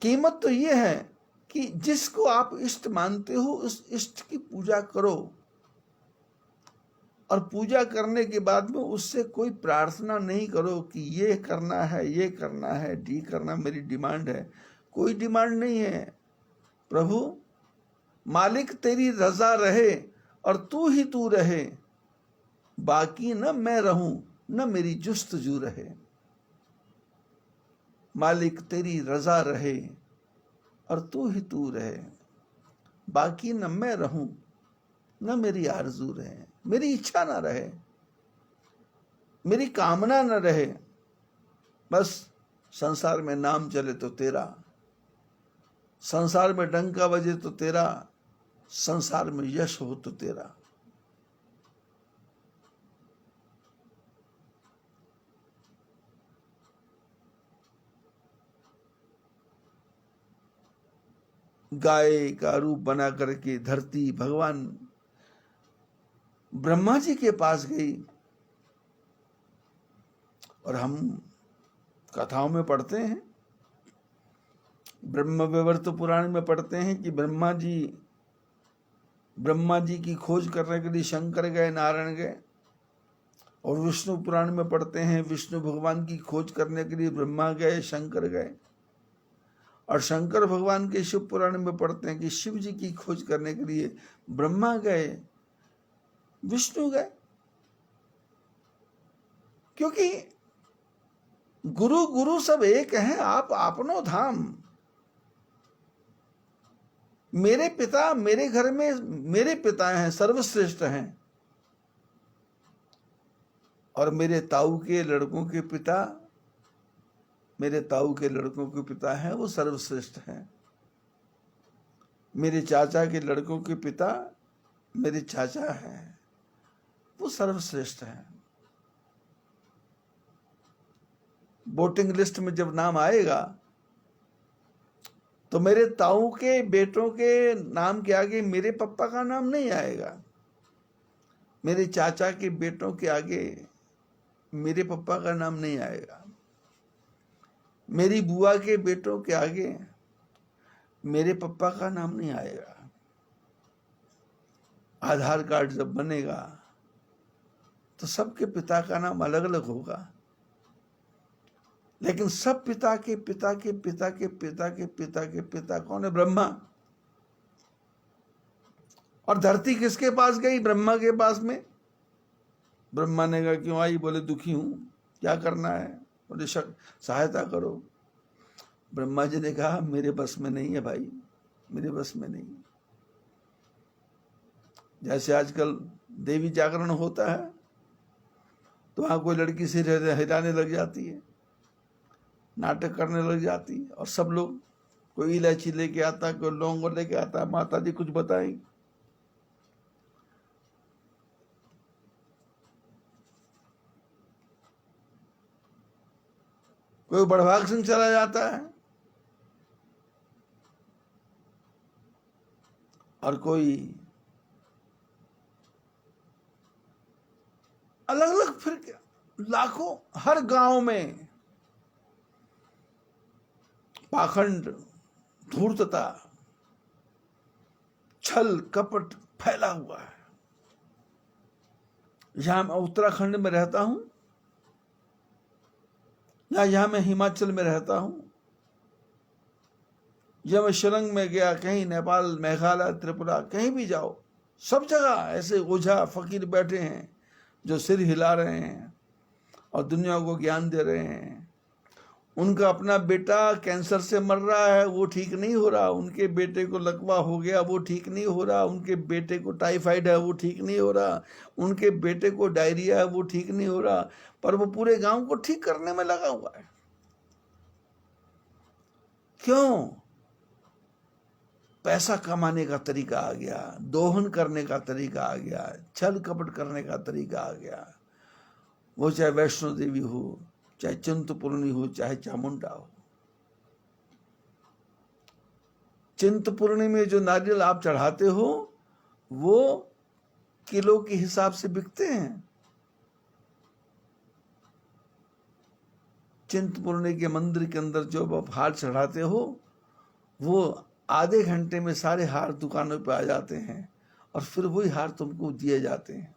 कीमत तो ये है कि जिसको आप इष्ट मानते हो उस इष्ट की पूजा करो, और पूजा करने के बाद में उससे कोई प्रार्थना नहीं करो कि ये करना है, ये करना है, डी करना मेरी डिमांड है। कोई डिमांड नहीं है। प्रभु मालिक तेरी रजा रहे और तू ही तू रहे, बाकी न मैं रहूं न मेरी जुस्तजू रहे। मालिक तेरी रजा रहे और तू ही तू रहे, बाकी न मैं रहूं न मेरी आरजू रहे, मेरी इच्छा ना रहे, मेरी कामना न रहे। बस संसार में नाम चले तो तेरा, संसार में डंका बजे तो तेरा, संसार में यश हो तो तेरा। गाय का रूप बना करके धरती भगवान ब्रह्मा जी के पास गई। और हम कथाओं में पढ़ते हैं, ब्रह्म विवर्त पुराण में पढ़ते हैं कि ब्रह्मा जी की खोज करने के लिए शंकर गए, नारायण गए। और विष्णु पुराण में पढ़ते हैं विष्णु भगवान की खोज करने के लिए ब्रह्मा गए, शंकर गए। और शंकर भगवान के शिव पुराण में पढ़ते हैं कि शिव जी की खोज करने के लिए ब्रह्मा गए, विष्णु गए। क्योंकि गुरु गुरु सब एक हैं, आप आपनो धाम। मेरे पिता मेरे घर में मेरे पिता हैं, सर्वश्रेष्ठ हैं, और मेरे ताऊ के लड़कों के पिता, मेरे ताऊ के लड़कों के पिता हैं, वो सर्वश्रेष्ठ हैं। मेरे चाचा के लड़कों के पिता मेरे चाचा हैं, वो सर्वश्रेष्ठ हैं। वोटिंग लिस्ट में जब नाम आएगा तो मेरे ताऊ के बेटों के नाम के आगे मेरे पापा का नाम नहीं आएगा, मेरे चाचा के बेटों के आगे मेरे पापा का नाम नहीं आएगा, मेरी बुआ के बेटों के आगे मेरे पापा का नाम नहीं आएगा। आधार कार्ड जब बनेगा तो सबके पिता का नाम अलग अलग होगा, लेकिन सब पिता के पिता के पिता के पिता के पिता के पिता कौन है? ब्रह्मा। और धरती किसके पास गई? ब्रह्मा के पास में। ब्रह्मा ने कहा क्यों आई? बोले दुखी हूं, क्या करना है? बोले सहायता करो। ब्रह्मा जी ने कहा मेरे बस में नहीं है भाई, मेरे बस में नहीं। जैसे आजकल देवी जागरण होता है तो वहां कोई लड़की से हिलाने लग जाती है, नाटक करने लग जाती है, और सब लोग, कोई इलायची लेके आता है, कोई लौंग लेके आता है, माता जी कुछ बताएंगी। कोई बड़भाग सिंह चला जाता है, और कोई अलग अलग, फिर लाखों, हर गांव में पाखंड, धूर्तता, छल कपट फैला हुआ है। यहां मैं उत्तराखंड में रहता हूं या यहां मैं हिमाचल में रहता हूं, या मैं शिलंग में गया, कहीं नेपाल, मेघालय, त्रिपुरा, कहीं भी जाओ, सब जगह ऐसे ओझा फकीर बैठे हैं जो सिर हिला रहे हैं और दुनिया को ज्ञान दे रहे हैं। उनका अपना बेटा कैंसर से मर रहा है, वो ठीक नहीं हो रहा, उनके बेटे को लकवा हो गया, वो ठीक नहीं हो रहा, उनके बेटे को टाइफाइड है, वो ठीक नहीं हो रहा, उनके बेटे को डायरिया है, वो ठीक नहीं हो रहा, पर वो पूरे गांव को ठीक करने में लगा हुआ है। क्यों? पैसा कमाने का तरीका आ गया, दोहन करने का तरीका आ गया, छल कपट करने का तरीका आ गया। वो चाहे वैष्णो देवी हो, चाहे चिंतपूर्णी हो, चाहे चामुंडा हो। चिंतपूर्णी में जो नारियल आप चढ़ाते हो वो किलो के हिसाब से बिकते हैं। चिंतपूर्णी के मंदिर के अंदर जो आप हार चढ़ाते हो वो आधे घंटे में सारे हार दुकानों पे आ जाते हैं, और फिर वही हार तुमको दिए जाते हैं।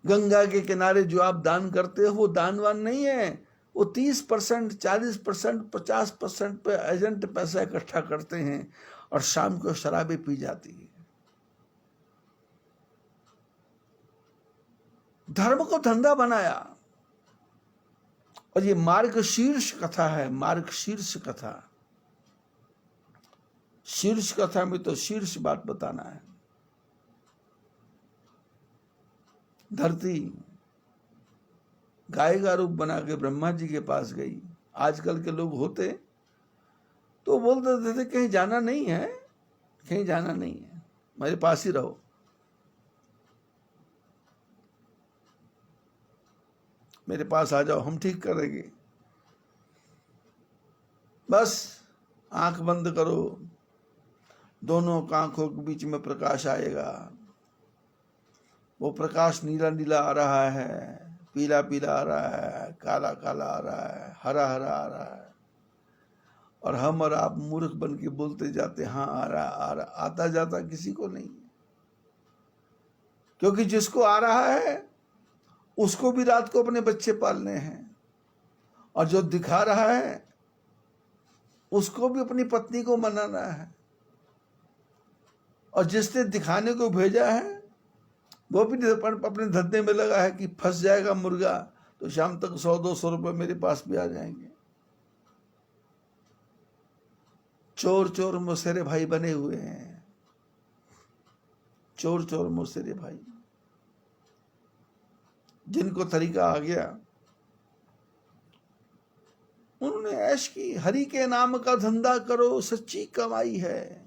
गंगा के किनारे जो आप दान करते हो वो दानवान नहीं है, वो 30%, 40%, 50% पे एजेंट पैसा इकट्ठा करते हैं और शाम को शराबें पी जाती है। धर्म को धंधा बनाया, और ये मार्गशीर्ष कथा है, मार्गशीर्ष कथा। शीर्ष कथा में तो शीर्ष बात बताना है। धरती गाय का रूप बना के ब्रह्मा जी के पास गई। आजकल के लोग होते तो बोलते थे कहीं जाना नहीं है, कहीं जाना नहीं है, मेरे पास ही रहो। मेरे पास आ जाओ, हम ठीक करेंगे। बस आंख बंद करो, दोनों आंखों के बीच में प्रकाश आएगा। वो प्रकाश नीला नीला आ रहा है, पीला पीला आ रहा है, काला काला आ रहा है, हरा हरा आ रहा है, और हम और आप मूर्ख बन के बोलते जाते हाँ आ रहा आ रहा। आता जाता किसी को नहीं, क्योंकि जिसको आ रहा है उसको भी रात को अपने बच्चे पालने हैं, और जो दिखा रहा है उसको भी अपनी पत्नी को मनाना है, और जिसने दिखाने को भेजा है वो भी अपने धंधे में लगा है कि फंस जाएगा मुर्गा तो शाम तक 100-200 रुपए मेरे पास भी आ जाएंगे। चोर चोर मौसेरे भाई बने हुए हैं, चोर चोर मौसेरे भाई, जिनको तरीका आ गया उन्होंने ऐश की। हरि के नाम का धंधा करो, सच्ची कमाई है।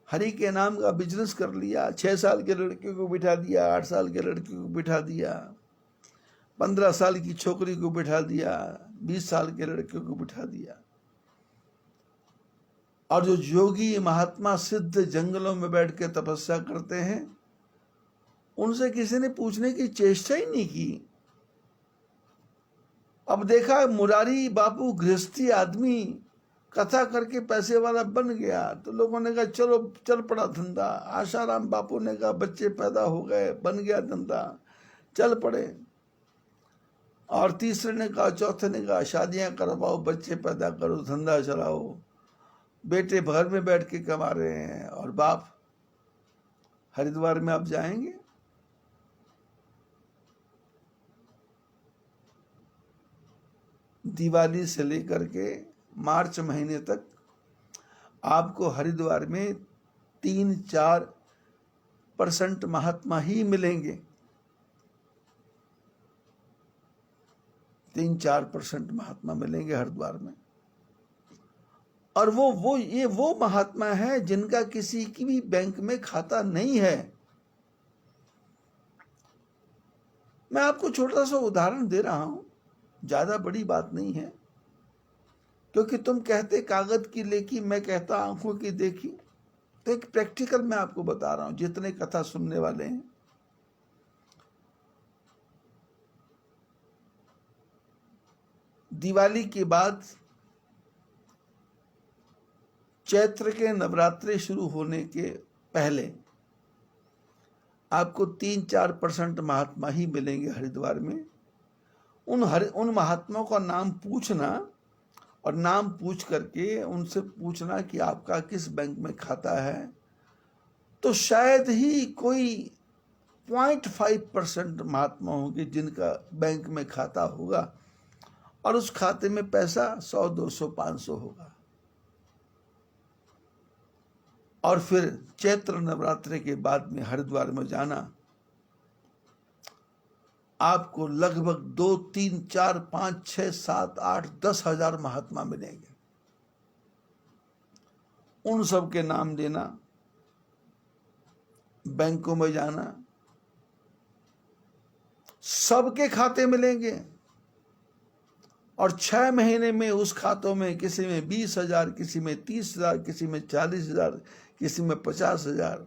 हरि के नाम का बिजनेस कर लिया, 6 साल के लड़के को बिठा दिया, 8 साल के लड़के को बिठा दिया, 15 साल की छोकरी को बिठा दिया, 20 साल के लड़के को बिठा दिया। और जो योगी महात्मा सिद्ध जंगलों में बैठ के तपस्या करते हैं, उनसे किसी ने पूछने की चेष्टा ही नहीं की। अब देखा मुरारी बापू गृहस्थी आदमी कथा करके पैसे वाला बन गया, तो लोगों ने कहा चलो चल पड़ा धंधा। आशाराम बापू ने कहा बच्चे पैदा हो गए, बन गया धंधा, चल पड़े। और तीसरे ने कहा, चौथे ने कहा शादियां करवाओ, बच्चे पैदा करो, धंधा चलाओ। बेटे घर में बैठ के कमा रहे हैं और बाप हरिद्वार में आप जाएंगे। दिवाली से लेकर के मार्च महीने तक आपको हरिद्वार में 3-4% महात्मा ही मिलेंगे। 3-4% महात्मा मिलेंगे हरिद्वार में। और वो महात्मा है जिनका किसी की भी बैंक में खाता नहीं है। मैं आपको छोटा सा उदाहरण दे रहा हूं, ज्यादा बड़ी बात नहीं है, क्योंकि तुम कहते कागज की लेखी, मैं कहता आंखों की देखी। तो एक प्रैक्टिकल मैं आपको बता रहा हूं, जितने कथा सुनने वाले हैं। दिवाली के बाद चैत्र के नवरात्रे शुरू होने के पहले आपको 3-4% महात्मा ही मिलेंगे हरिद्वार में। उन महात्माओं का नाम पूछना, और नाम पूछ करके उनसे पूछना कि आपका किस बैंक में खाता है, तो शायद ही कोई 0.5% महात्मा होंगे जिनका बैंक में खाता होगा और उस खाते में पैसा 100, 200, 500 होगा। और फिर चैत्र नवरात्रि के बाद में हरिद्वार में जाना, आपको लगभग 2, 3, 4, 5, 6, 7, 8, 10 हजार महात्मा मिलेंगे। उन सब के नाम देना, बैंकों में जाना, सबके खाते मिलेंगे। और 6 महीने में उस खातों में किसी में 20,000, किसी में 30,000, किसी में 40,000, किसी में 50,000।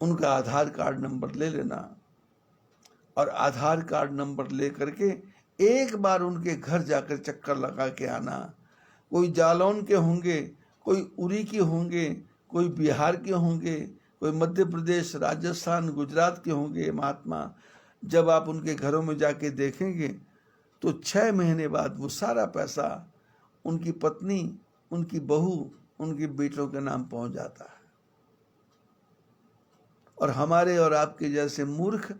उनका आधार कार्ड नंबर ले लेना और आधार कार्ड नंबर ले करके एक बार उनके घर जाकर चक्कर लगा के आना। कोई जालौन के होंगे, कोई उरी के होंगे, कोई बिहार के होंगे, कोई मध्य प्रदेश, राजस्थान, गुजरात के होंगे महात्मा। जब आप उनके घरों में जाके देखेंगे तो 6 महीने बाद वो सारा पैसा उनकी पत्नी, उनकी बहू, उनके बेटों के नाम पहुंच जाता है। और हमारे और आपके जैसे मूर्ख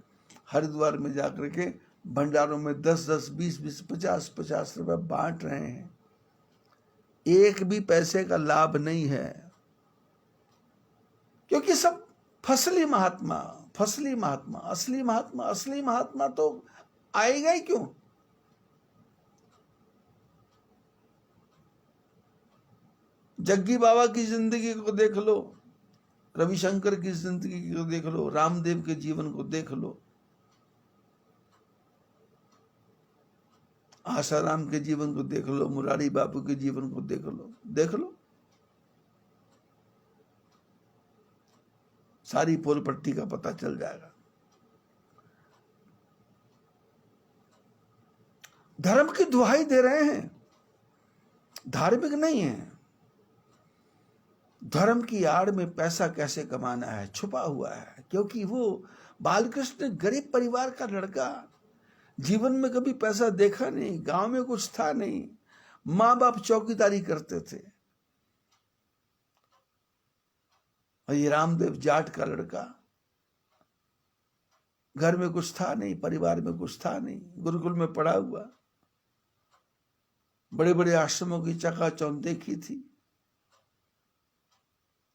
हरिद्वार में जाकर के भंडारों में 10-10, 20-20, 50-50 रुपए बांट रहे हैं। एक भी पैसे का लाभ नहीं है, क्योंकि सब फसली महात्मा, फसली महात्मा। असली महात्मा तो आएगा ही क्यों? जग्गी बाबा की जिंदगी को देख लो, रविशंकर की जिंदगी को देख लो, रामदेव के जीवन को देख लो, आशाराम के जीवन को देख लो, मुरारी बापू के जीवन को देख लो। सारी पोल पट्टी का पता चल जाएगा। धर्म की दुहाई दे रहे हैं, धार्मिक नहीं है। धर्म की आड़ में पैसा कैसे कमाना है छुपा हुआ है, क्योंकि वो बालकृष्ण गरीब परिवार का लड़का, जीवन में कभी पैसा देखा नहीं, गांव में कुछ था नहीं, माँ बाप चौकीदारी करते थे। और ये रामदेव जाट का लड़का, घर में कुछ था नहीं, परिवार में कुछ था नहीं, गुरुकुल में पढ़ा हुआ, बड़े बड़े आश्रमों की चकाचौंध देखी थी।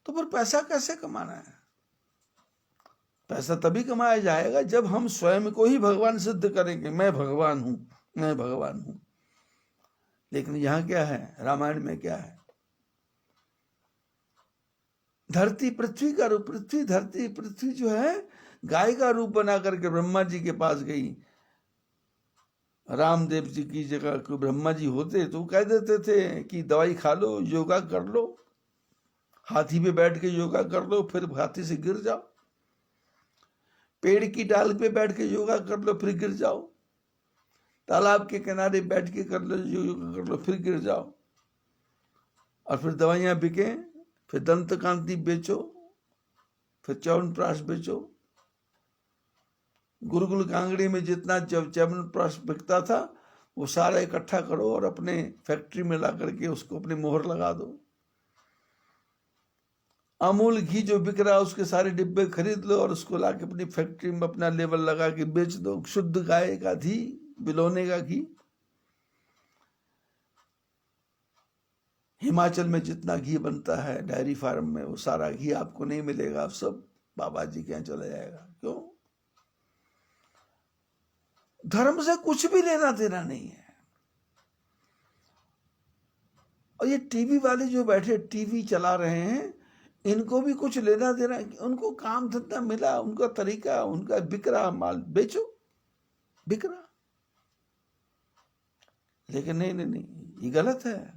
तो फिर पैसा कैसे कमाना है? पैसा तभी कमाया जाएगा जब हम स्वयं को ही भगवान सिद्ध करेंगे, मैं भगवान हूं, मैं भगवान हूं। लेकिन यहां क्या है, रामायण में क्या है? धरती पृथ्वी का रूप, पृथ्वी धरती, पृथ्वी जो है गाय का रूप बना करके ब्रह्मा जी के पास गई। रामदेव जी की जगह कोई ब्रह्मा जी होते तो कह देते थे कि दवाई खा लो, योगा कर लो, हाथी पे बैठ के योगा कर लो, फिर हाथी से गिर जाओ, पेड़ की डाल पे बैठ के योगा कर लो, फिर गिर जाओ, तालाब के किनारे बैठ के कर लो, योगा कर लो, फिर गिर जाओ, और फिर दवाइयां बिके, फिर दंत कांति बेचो, फिर च्यवनप्राश बेचो। गुरुकुल कांगड़ी में जितना च्यवनप्राश बिकता था वो सारा इकट्ठा करो और अपने फैक्ट्री में ला करके उसको अपनी मोहर लगा दो। अमूल घी जो बिक रहा है उसके सारे डिब्बे खरीद लो और उसको ला के अपनी फैक्ट्री में अपना लेबल लगा के बेच दो। शुद्ध गाय का घी, बिलोने का घी। हिमाचल में जितना घी बनता है डेयरी फार्म में, वो सारा घी आपको नहीं मिलेगा, आप सब बाबा जी के यहाँ चला जाएगा। क्यों? धर्म से कुछ भी लेना देना नहीं है। और ये टीवी वाले जो बैठे टीवी चला रहे हैं, इनको भी कुछ लेना देना, उनको काम धंधा मिला, उनका तरीका, उनका बिक रहा माल बेचो, बिक रहा। लेकिन नहीं नहीं नहीं, ये गलत है।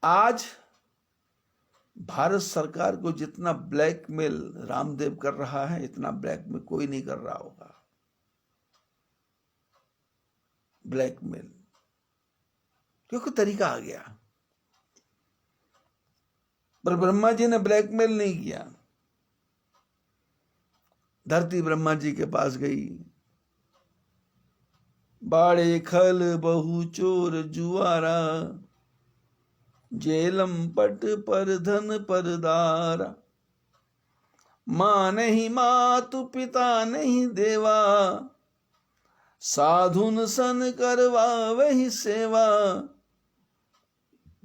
आज भारत सरकार को जितना ब्लैकमेल रामदेव कर रहा है, इतना ब्लैकमेल कोई नहीं कर रहा होगा। ब्लैकमेल क्योंकि तरीका आ गया। पर ब्रह्मा जी ने ब्लैकमेल नहीं किया। धरती ब्रह्मा जी के पास गई, बाड़े खल बहु चोर जुआरा, जेलम पट पर धन परदारा, मां नहीं मातु पिता नहीं देवा, साधुन सन करवा वही सेवा,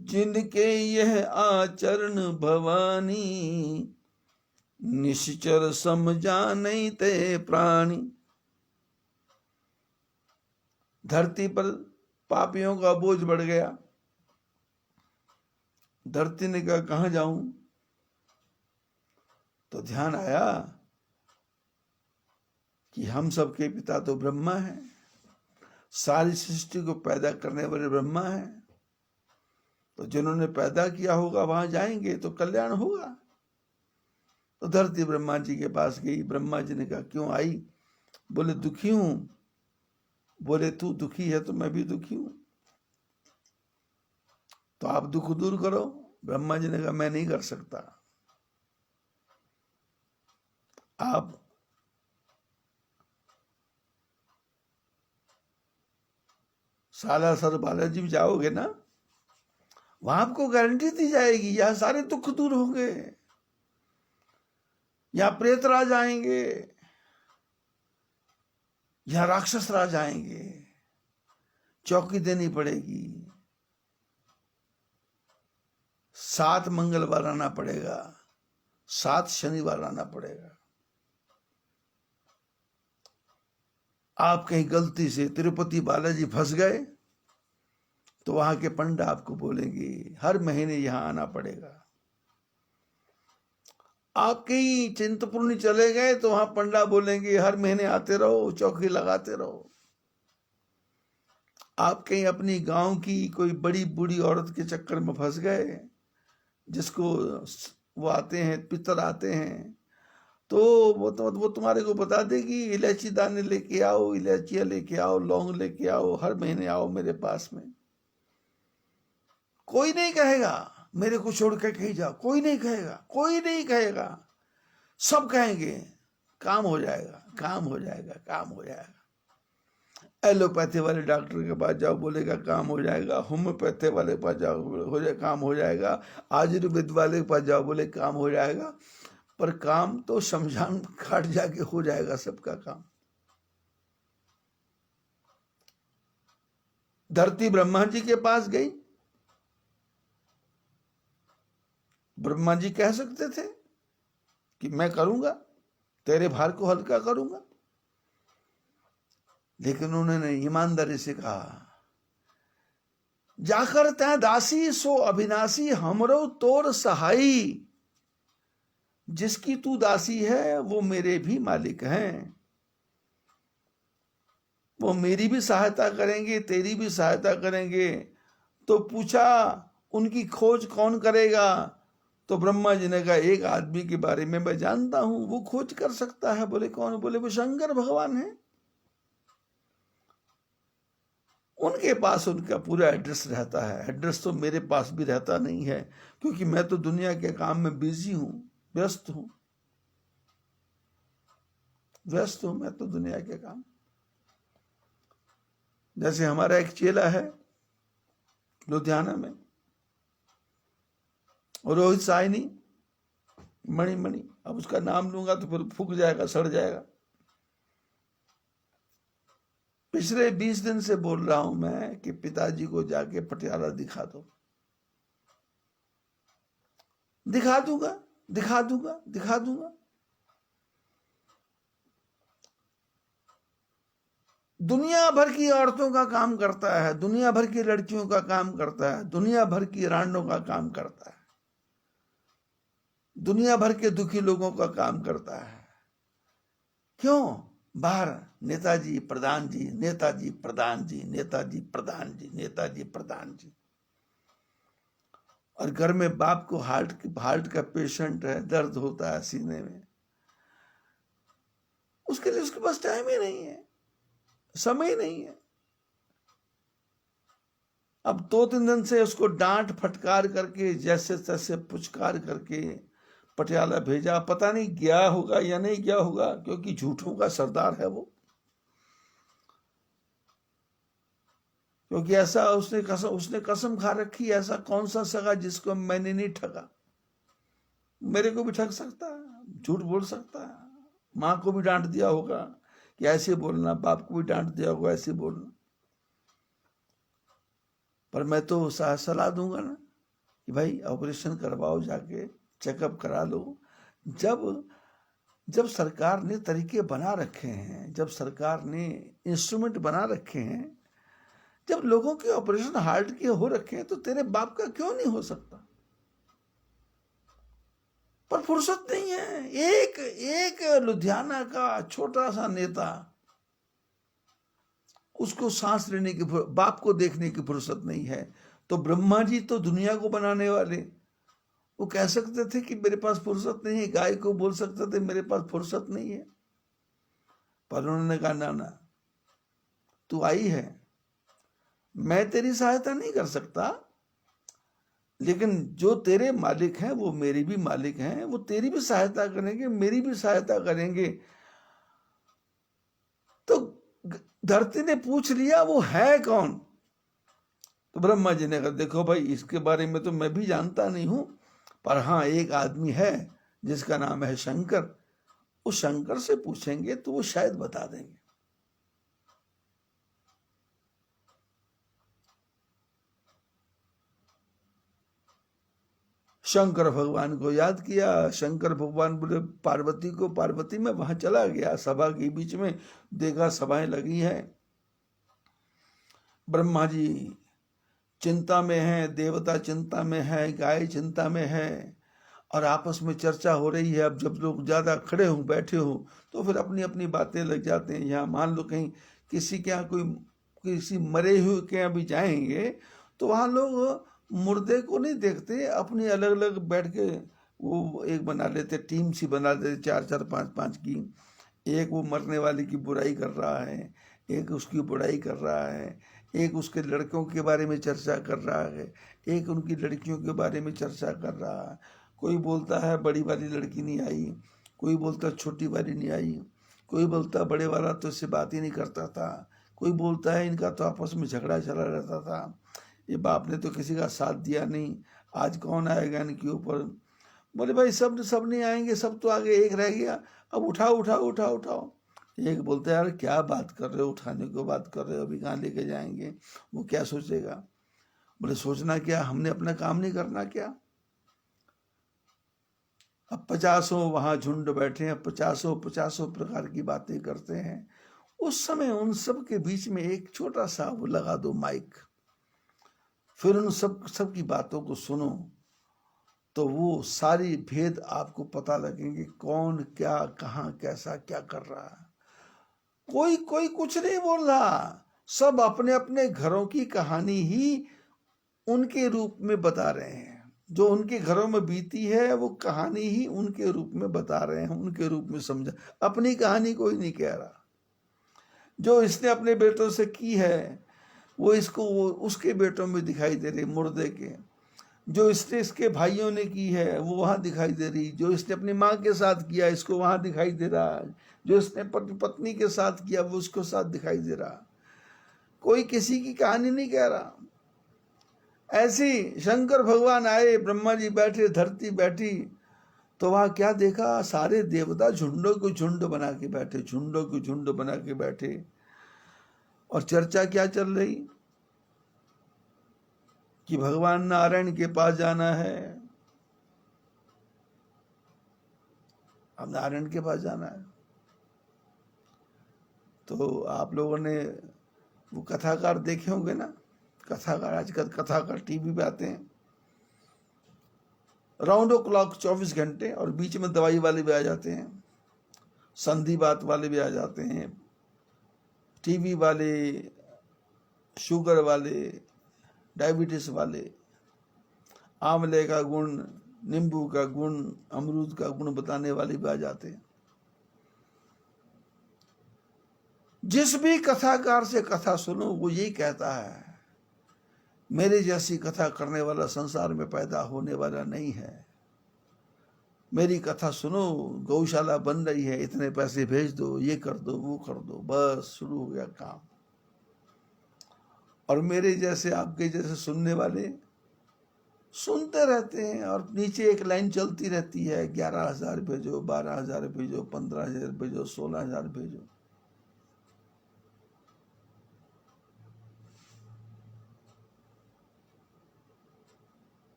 जिनके यह आचरण भवानी, निश्चर समझाने ते प्राणी। धरती पर पापियों का बोझ बढ़ गया। धरती ने कहा कहां जाऊं? तो ध्यान आया कि हम सबके पिता तो ब्रह्मा है, सारी सृष्टि को पैदा करने वाले ब्रह्मा है, तो जिन्होंने पैदा किया होगा वहां जाएंगे तो कल्याण होगा। तो धरती ब्रह्मा जी के पास गई। ब्रह्मा जी ने कहा क्यों आई? बोले दुखी हूं। बोले तू दुखी है तो मैं भी दुखी हूं, तो आप दुख दूर करो। ब्रह्मा जी ने कहा मैं नहीं कर सकता। आप सालासर बालाजी में जाओगे ना, वहां आपको गारंटी दी जाएगी यहां सारे दुख दूर होंगे, यहां प्रेत राज आएंगे, यहां राक्षस राज आएंगे, चौकी देनी पड़ेगी, 7 मंगलवार आना पड़ेगा, 7 शनिवार आना पड़ेगा। आप कहीं गलती से तिरुपति बालाजी फंस गए तो वहां के पंडा आपको बोलेंगे हर महीने यहां आना पड़ेगा। आप कहीं चिंतपूर्णी चले गए तो वहां पंडा बोलेंगे हर महीने आते रहो, चौकी लगाते रहो। आप कहीं अपनी गांव की कोई बड़ी बूढ़ी औरत के चक्कर में फंस गए, जिसको वो आते हैं, पितर आते हैं, तो वो तुम्हारे को बता देगी इलायची दाने लेके आओ, इलायचियां लेके आओ, लौंग लेके आओ, हर महीने आओ मेरे पास में। कोई नहीं कहेगा मेरे को छोड़ के कहीं जाओ, कोई नहीं कहेगा, कोई नहीं कहेगा, सब कहेंगे काम हो जाएगा, काम हो जाएगा, काम हो जाएगा। एलोपैथी वाले डॉक्टर के पास जाओ, बोलेगा काम हो जाएगा। होम्योपैथी वाले के पास जाओ, काम हो जाएगा। आयुर्वेद वाले के पास जाओ, बोले काम हो जाएगा। पर काम तो शमशान घाट जाके हो जाएगा सबका काम। धरती ब्रह्मा जी के पास गई। ब्रह्मा जी कह सकते थे कि मैं करूंगा, तेरे भार को हल्का करूंगा, लेकिन उन्होंने ईमानदारी से कहा, जाकर तै दासी सो अविनाशी हमरो तोर सहाई। जिसकी तू दासी है वो मेरे भी मालिक हैं, वो मेरी भी सहायता करेंगे, तेरी भी सहायता करेंगे। तो पूछा उनकी खोज कौन करेगा? तो ब्रह्मा जी ने कहा, एक आदमी के बारे में मैं जानता हूं, वो खोज कर सकता है। बोले कौन? बोले वो शंकर भगवान है। उनके पास उनका पूरा एड्रेस रहता है। एड्रेस तो मेरे पास भी रहता नहीं है, क्योंकि मैं तो दुनिया के काम में बिजी हूं, व्यस्त हूं, मैं तो दुनिया के काम। जैसे हमारा एक चेला है लुधियाना में, रोहित साइनी, मणि, अब उसका नाम लूंगा तो फिर फूक जाएगा, सड़ जाएगा। पिछले 20 दिन से बोल रहा हूं मैं कि पिताजी को जाके पटियाला दिखा दो। दिखा दूंगा। दुनिया भर की औरतों का काम करता है, दुनिया भर की लड़कियों का काम करता है, दुनिया भर की रांडों का काम करता है, दुनिया भर के दुखी लोगों का काम करता है। क्यों? बाहर नेताजी प्रधान जी, नेताजी प्रधान जी, नेताजी प्रधान जी, नेताजी प्रधान जी। और घर में बाप को हार्ट का पेशेंट है, दर्द होता है सीने में, उसके लिए उसके पास टाइम ही नहीं है, समय नहीं है। अब 2-3 दिन से उसको डांट फटकार करके, जैसे तैसे पुचकार करके पटियाला भेजा। पता नहीं गया होगा या नहीं गया होगा, क्योंकि झूठों का सरदार है वो। क्योंकि ऐसा उसने कसम खा रखी, ऐसा कौन सा सगा जिसको मैंने नहीं ठगा। मेरे को भी ठग सकता है, झूठ बोल सकता है। माँ को भी डांट दिया होगा कि ऐसे बोलना, बाप को भी डांट दिया होगा ऐसे बोलना। पर मैं तो सलाह दूंगा ना कि भाई ऑपरेशन करवाओ, जाके चेकअप करा लो। जब सरकार ने तरीके बना रखे हैं, जब सरकार ने इंस्ट्रूमेंट बना रखे हैं, जब लोगों के ऑपरेशन हार्ट के हो रखे हैं, तो तेरे बाप का क्यों नहीं हो सकता? पर फुर्सत नहीं है। एक लुधियाना का छोटा सा नेता, उसको सांस लेने की, बाप को देखने की फुर्सत नहीं है। तो ब्रह्मा जी तो दुनिया को बनाने वाले, वो कह सकते थे कि मेरे पास फुर्सत नहीं है। गाय को बोल सकते थे मेरे पास फुर्सत नहीं है। पर उन्होंने कहा ना, तू आई है, मैं तेरी सहायता नहीं कर सकता, लेकिन जो तेरे मालिक हैं वो मेरे भी मालिक हैं, वो तेरी भी सहायता करेंगे, मेरी भी सहायता करेंगे। तो धरती ने पूछ लिया, वो है कौन? तो ब्रह्मा जी ने कहा, देखो भाई, इसके बारे में तो मैं भी जानता नहीं हूं, पर हाँ, एक आदमी है जिसका नाम है शंकर। उस शंकर से पूछेंगे तो वो शायद बता देंगे। शंकर भगवान को याद किया। शंकर भगवान बोले पार्वती को, पार्वती में वहां चला गया, सभा के बीच में देखा सभाएं लगी हैं, ब्रह्मा जी चिंता में है, देवता चिंता में है, गाय चिंता में है, और आपस में चर्चा हो रही है। अब जब लोग ज्यादा खड़े हों, बैठे हों, तो फिर अपनी अपनी बातें लग जाते हैं। यहाँ मान लो कहीं किसी के यहाँ किसी मरे हुए के यहाँ भी जाएंगे, तो वहाँ लोग मुर्दे को नहीं देखते, अपनी अलग अलग बैठ के वो एक बना लेते, टीम सी बना लेते, 4-4, 5-5 की। एक वो मरने वाले की बुराई कर रहा है, एक उसकी बुराई कर रहा है, एक उसके लड़कों के बारे में चर्चा कर रहा है, एक उनकी लड़कियों के बारे में चर्चा कर रहा है। कोई बोलता है बड़ी वाली लड़की नहीं आई, कोई बोलता छोटी वाली नहीं आई, कोई बोलता बड़े वाला तो इससे बात ही नहीं करता था, कोई बोलता है इनका तो आपस में झगड़ा चला रहता था, ये बाप ने तो किसी का साथ दिया नहीं, आज कौन आएगा इनके ऊपर। बोले भाई सब सब नहीं आएंगे, सब तो आगे, एक रह गया, अब उठाओ उठाओ उठाओ उठाओ। एक बोलता है यार क्या बात कर रहे हो, उठाने को बात कर रहे हो, अभी कहाँ लेके जाएंगे, वो क्या सोचेगा। बोले सोचना क्या, हमने अपना काम नहीं करना क्या। अब 50 वहां झुंड बैठे हैं, 50 प्रकार की बातें करते हैं। उस समय उन सब के बीच में एक छोटा सा वो लगा दो माइक, फिर उन सब की बातों को सुनो, तो वो सारी भेद आपको पता लगेंगे, कौन क्या कहाँ कैसा क्या कर रहा है। कोई कोई कुछ नहीं बोल रहा, सब अपने अपने घरों की कहानी ही उनके रूप में बता रहे हैं, जो उनके घरों में बीती है वो कहानी ही उनके रूप में बता रहे हैं, उनके रूप में समझा। अपनी कहानी कोई नहीं कह रहा। जो इसने अपने बेटों से की है वो इसको वो उसके बेटों में दिखाई दे रही मुर्दे के। जो इसने इसके भाइयों ने की है वो वहां दिखाई दे रही। जो इसने अपनी माँ के साथ किया इसको वहां दिखाई दे रहा। जो इसने पत्नी के साथ किया वो उसको साथ दिखाई दे रहा। कोई किसी की कहानी नहीं कह रहा। ऐसी शंकर भगवान आए, ब्रह्मा जी बैठे, धरती बैठी, तो वहां क्या देखा, सारे देवता झुंडों को झुंड बना के बैठे, झुंडों को झुंड बना के बैठे। और चर्चा क्या चल रही कि भगवान नारायण के पास जाना है, अब नारायण के पास जाना है। तो आप लोगों ने वो कथाकार देखे होंगे ना, कथाकार आजकल कथाकार टीवी पे आते हैं राउंड ओ क्लॉक 24 घंटे, और बीच में दवाई वाले भी आ जाते हैं, संधि बात वाले भी आ जाते हैं, टीवी वाले, शुगर वाले, डायबिटीज वाले, आंवले का गुण, नींबू का गुण, अमरूद का गुण बताने वाले भी आ जाते हैं। जिस भी कथाकार से कथा सुनो वो यही कहता है, मेरे जैसी कथा करने वाला संसार में पैदा होने वाला नहीं है। मेरी कथा सुनो, गौशाला बन रही है, इतने पैसे भेज दो, ये कर दो, वो कर दो, बस शुरू हो गया काम। और मेरे जैसे, आपके जैसे सुनने वाले सुनते रहते हैं, और नीचे एक लाइन चलती रहती है, 11,000 भेजो, 12,000 भेजो, 15,000 भेजो, 16,000 भेजो।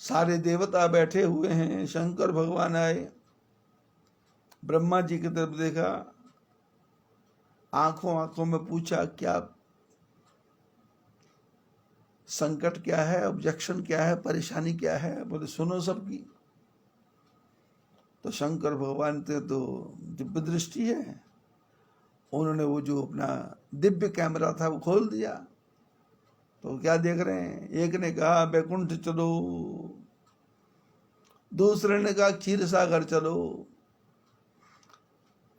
सारे देवता बैठे हुए हैं। शंकर भगवान आए, ब्रह्मा जी की तरफ देखा, आंखों आंखों में पूछा क्या संकट क्या है, ऑब्जेक्शन क्या है, परेशानी क्या है। बोले सुनो सबकी। तो शंकर भगवान ते तो दिव्य दृष्टि है, उन्होंने वो जो अपना दिव्य कैमरा था वो खोल दिया। तो क्या देख रहे हैं, एक ने कहा बैकुंठ चलो, दूसरे ने कहा क्षीर सागर चलो,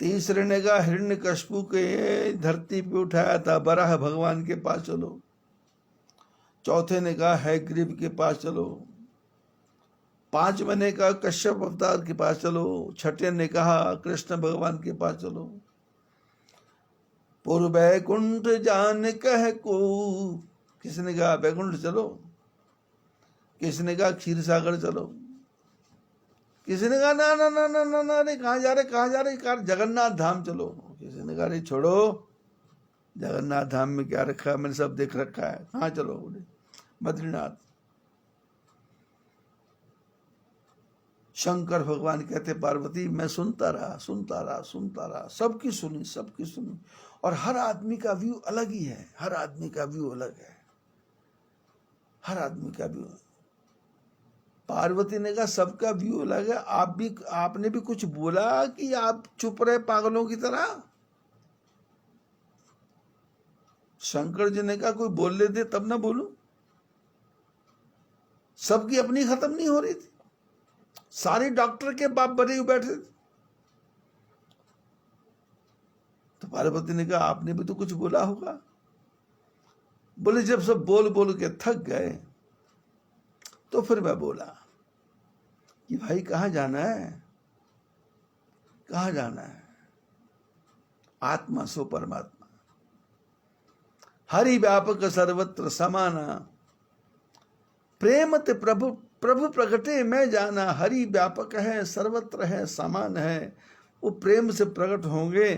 तीसरे ने कहा हिरण्यकश्यप के धरती पे उठाया था बराह भगवान के पास चलो, चौथे ने कहा है ग्रीव के पास चलो, पांचवें ने कहा कश्यप अवतार के पास चलो, छठे ने कहा कृष्ण भगवान के पास चलो। पूर्व बैकुंठ जान कह को, किसने कहा बैकुंठ चलो, किसने कहा क्षीर सागर चलो, किसी ने कहा ना ना ना ना ना ना, कहाँ जा रहे कहाँ जा रहे, कहा जगन्नाथ धाम चलो। किसी ने कहा नहीं छोड़ो, जगन्नाथ धाम में क्या रखा है, मैंने सब देख रखा है, कहाँ चलो, बोले बद्रीनाथ। शंकर भगवान कहते पार्वती मैं सुनता रहा सुनता रहा सुनता रहा, सबकी सुनी सबकी सुनी, और हर आदमी का व्यू अलग ही है, हर आदमी का व्यू अलग है, हर आदमी का व्यू। पार्वती ने कहा सबका व्यू अलग है, आप भी, आपने भी कुछ बोला कि आप चुप रहे पागलों की तरह। शंकर जी ने कहा कोई बोल लेते तब ना बोलूं, सबकी अपनी खत्म नहीं हो रही थी, सारे डॉक्टर के बाप बने हुए बैठे थे। तो पार्वती ने कहा आपने भी तो कुछ बोला होगा। बोले जब सब बोल बोल के थक गए तो फिर मैं बोला कि भाई कहाँ जाना है, कहाँ जाना है, आत्मा सो परमात्मा। हरि व्यापक सर्वत्र समाना, प्रेम ते प्रभु प्रभु प्रगटे मैं जाना। हरि व्यापक है, सर्वत्र है, समान है, वो प्रेम से प्रकट होंगे।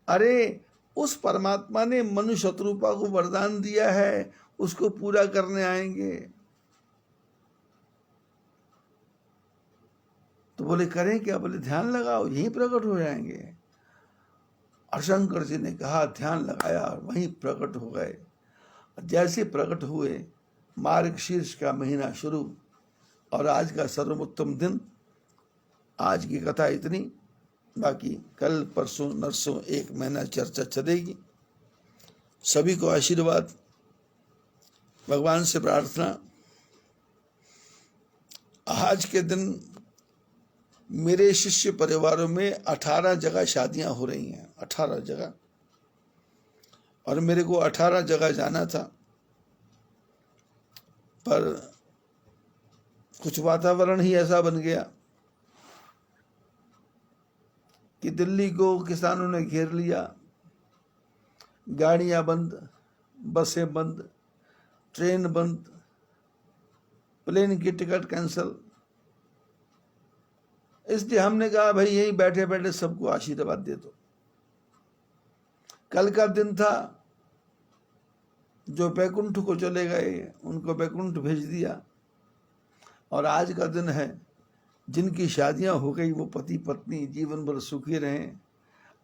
अरे उस परमात्मा ने मनुष्य शत्रुपा को वरदान दिया है, उसको पूरा करने आएंगे। तो बोले करें क्या? बोले ध्यान लगाओ, यहीं प्रकट हो जाएंगे। और शंकर जी ने कहा, ध्यान लगाया और वहीं प्रकट हो गए। जैसे प्रकट हुए, मार्गशीर्ष का महीना शुरू, और आज का सर्वोत्तम दिन। आज की कथा इतनी, बाकी कल परसों नरसों 1 महीना चर्चा चलेगी। सभी को आशीर्वाद, भगवान से प्रार्थना। आज के दिन मेरे शिष्य परिवारों में 18 जगह शादियां हो रही हैं, 18 जगह, और मेरे को 18 जगह जाना था, पर कुछ वातावरण ही ऐसा बन गया कि दिल्ली को किसानों ने घेर लिया, गाड़ियां बंद, बसें बंद, ट्रेन बंद, प्लेन की टिकट कैंसल। इसलिए हमने कहा भाई यहीं बैठे बैठे सबको आशीर्वाद दे दो। कल का दिन था, जो बैकुंठ को चले गए उनको बैकुंठ भेज दिया, और आज का दिन है जिनकी शादियां हो गई वो पति पत्नी जीवन भर सुखी रहें,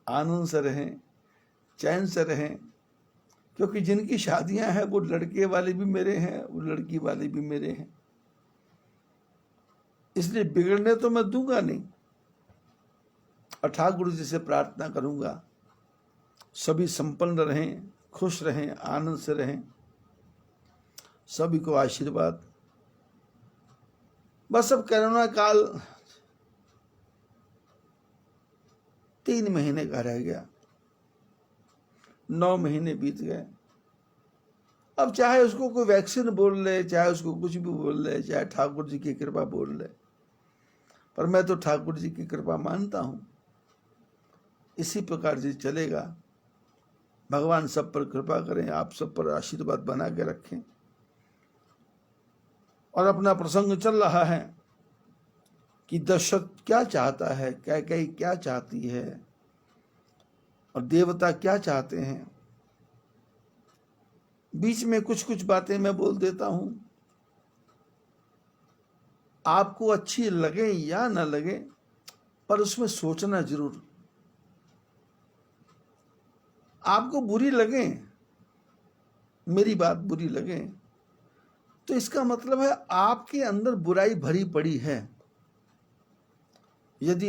आनंद से रहें, चैन से रहें। क्योंकि जिनकी शादियां हैं वो लड़के वाले भी मेरे हैं, वो लड़की वाले भी मेरे हैं, इसलिए बिगड़ने तो मैं दूंगा नहीं। और ठाकुर जी से प्रार्थना करूंगा सभी संपन्न रहें, खुश रहें, आनंद से रहें। सभी को आशीर्वाद। बस अब कोरोना काल 3 महीने का रह गया, 9 महीने बीत गए। अब चाहे उसको कोई वैक्सीन बोल ले, चाहे उसको कुछ भी बोल ले, चाहे ठाकुर जी की कृपा बोल ले, पर मैं तो ठाकुर जी की कृपा मानता हूं। इसी प्रकार से चलेगा। भगवान सब पर कृपा करें, आप सब पर आशीर्वाद बना के रखें। और अपना प्रसंग चल रहा है कि दशरथ क्या चाहता है, कैकेयी क्या चाहती है, और देवता क्या चाहते हैं। बीच में कुछ कुछ बातें मैं बोल देता हूं, आपको अच्छी लगे या न लगे, पर उसमें सोचना जरूर। आपको बुरी लगे, मेरी बात बुरी लगे, तो इसका मतलब है आपके अंदर बुराई भरी पड़ी है। यदि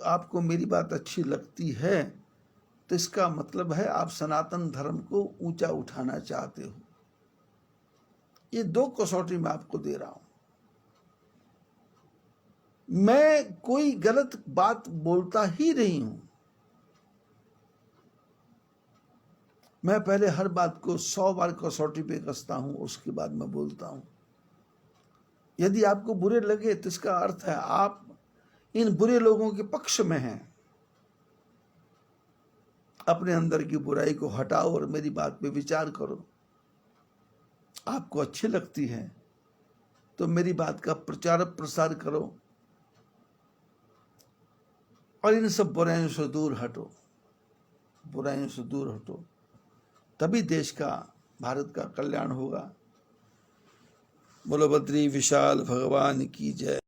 आपको मेरी बात अच्छी लगती है, तो इसका मतलब है आप सनातन धर्म को ऊंचा उठाना चाहते हो। ये 2 कसौटी मैं आपको दे रहा हूं। मैं कोई गलत बात बोलता ही नहीं हूं। मैं पहले हर बात को 100 बार कसौटी पे कसता हूं, उसके बाद मैं बोलता हूं। यदि आपको बुरे लगे तो इसका अर्थ है आप इन बुरे लोगों के पक्ष में हैं। अपने अंदर की बुराई को हटाओ और मेरी बात पे विचार करो। आपको अच्छी लगती है तो मेरी बात का प्रचार प्रसार करो, और इन सब बुराइयों से दूर हटो, बुराइयों से दूर हटो, तभी देश का, भारत का कल्याण होगा। बोलो बद्री विशाल भगवान की जय।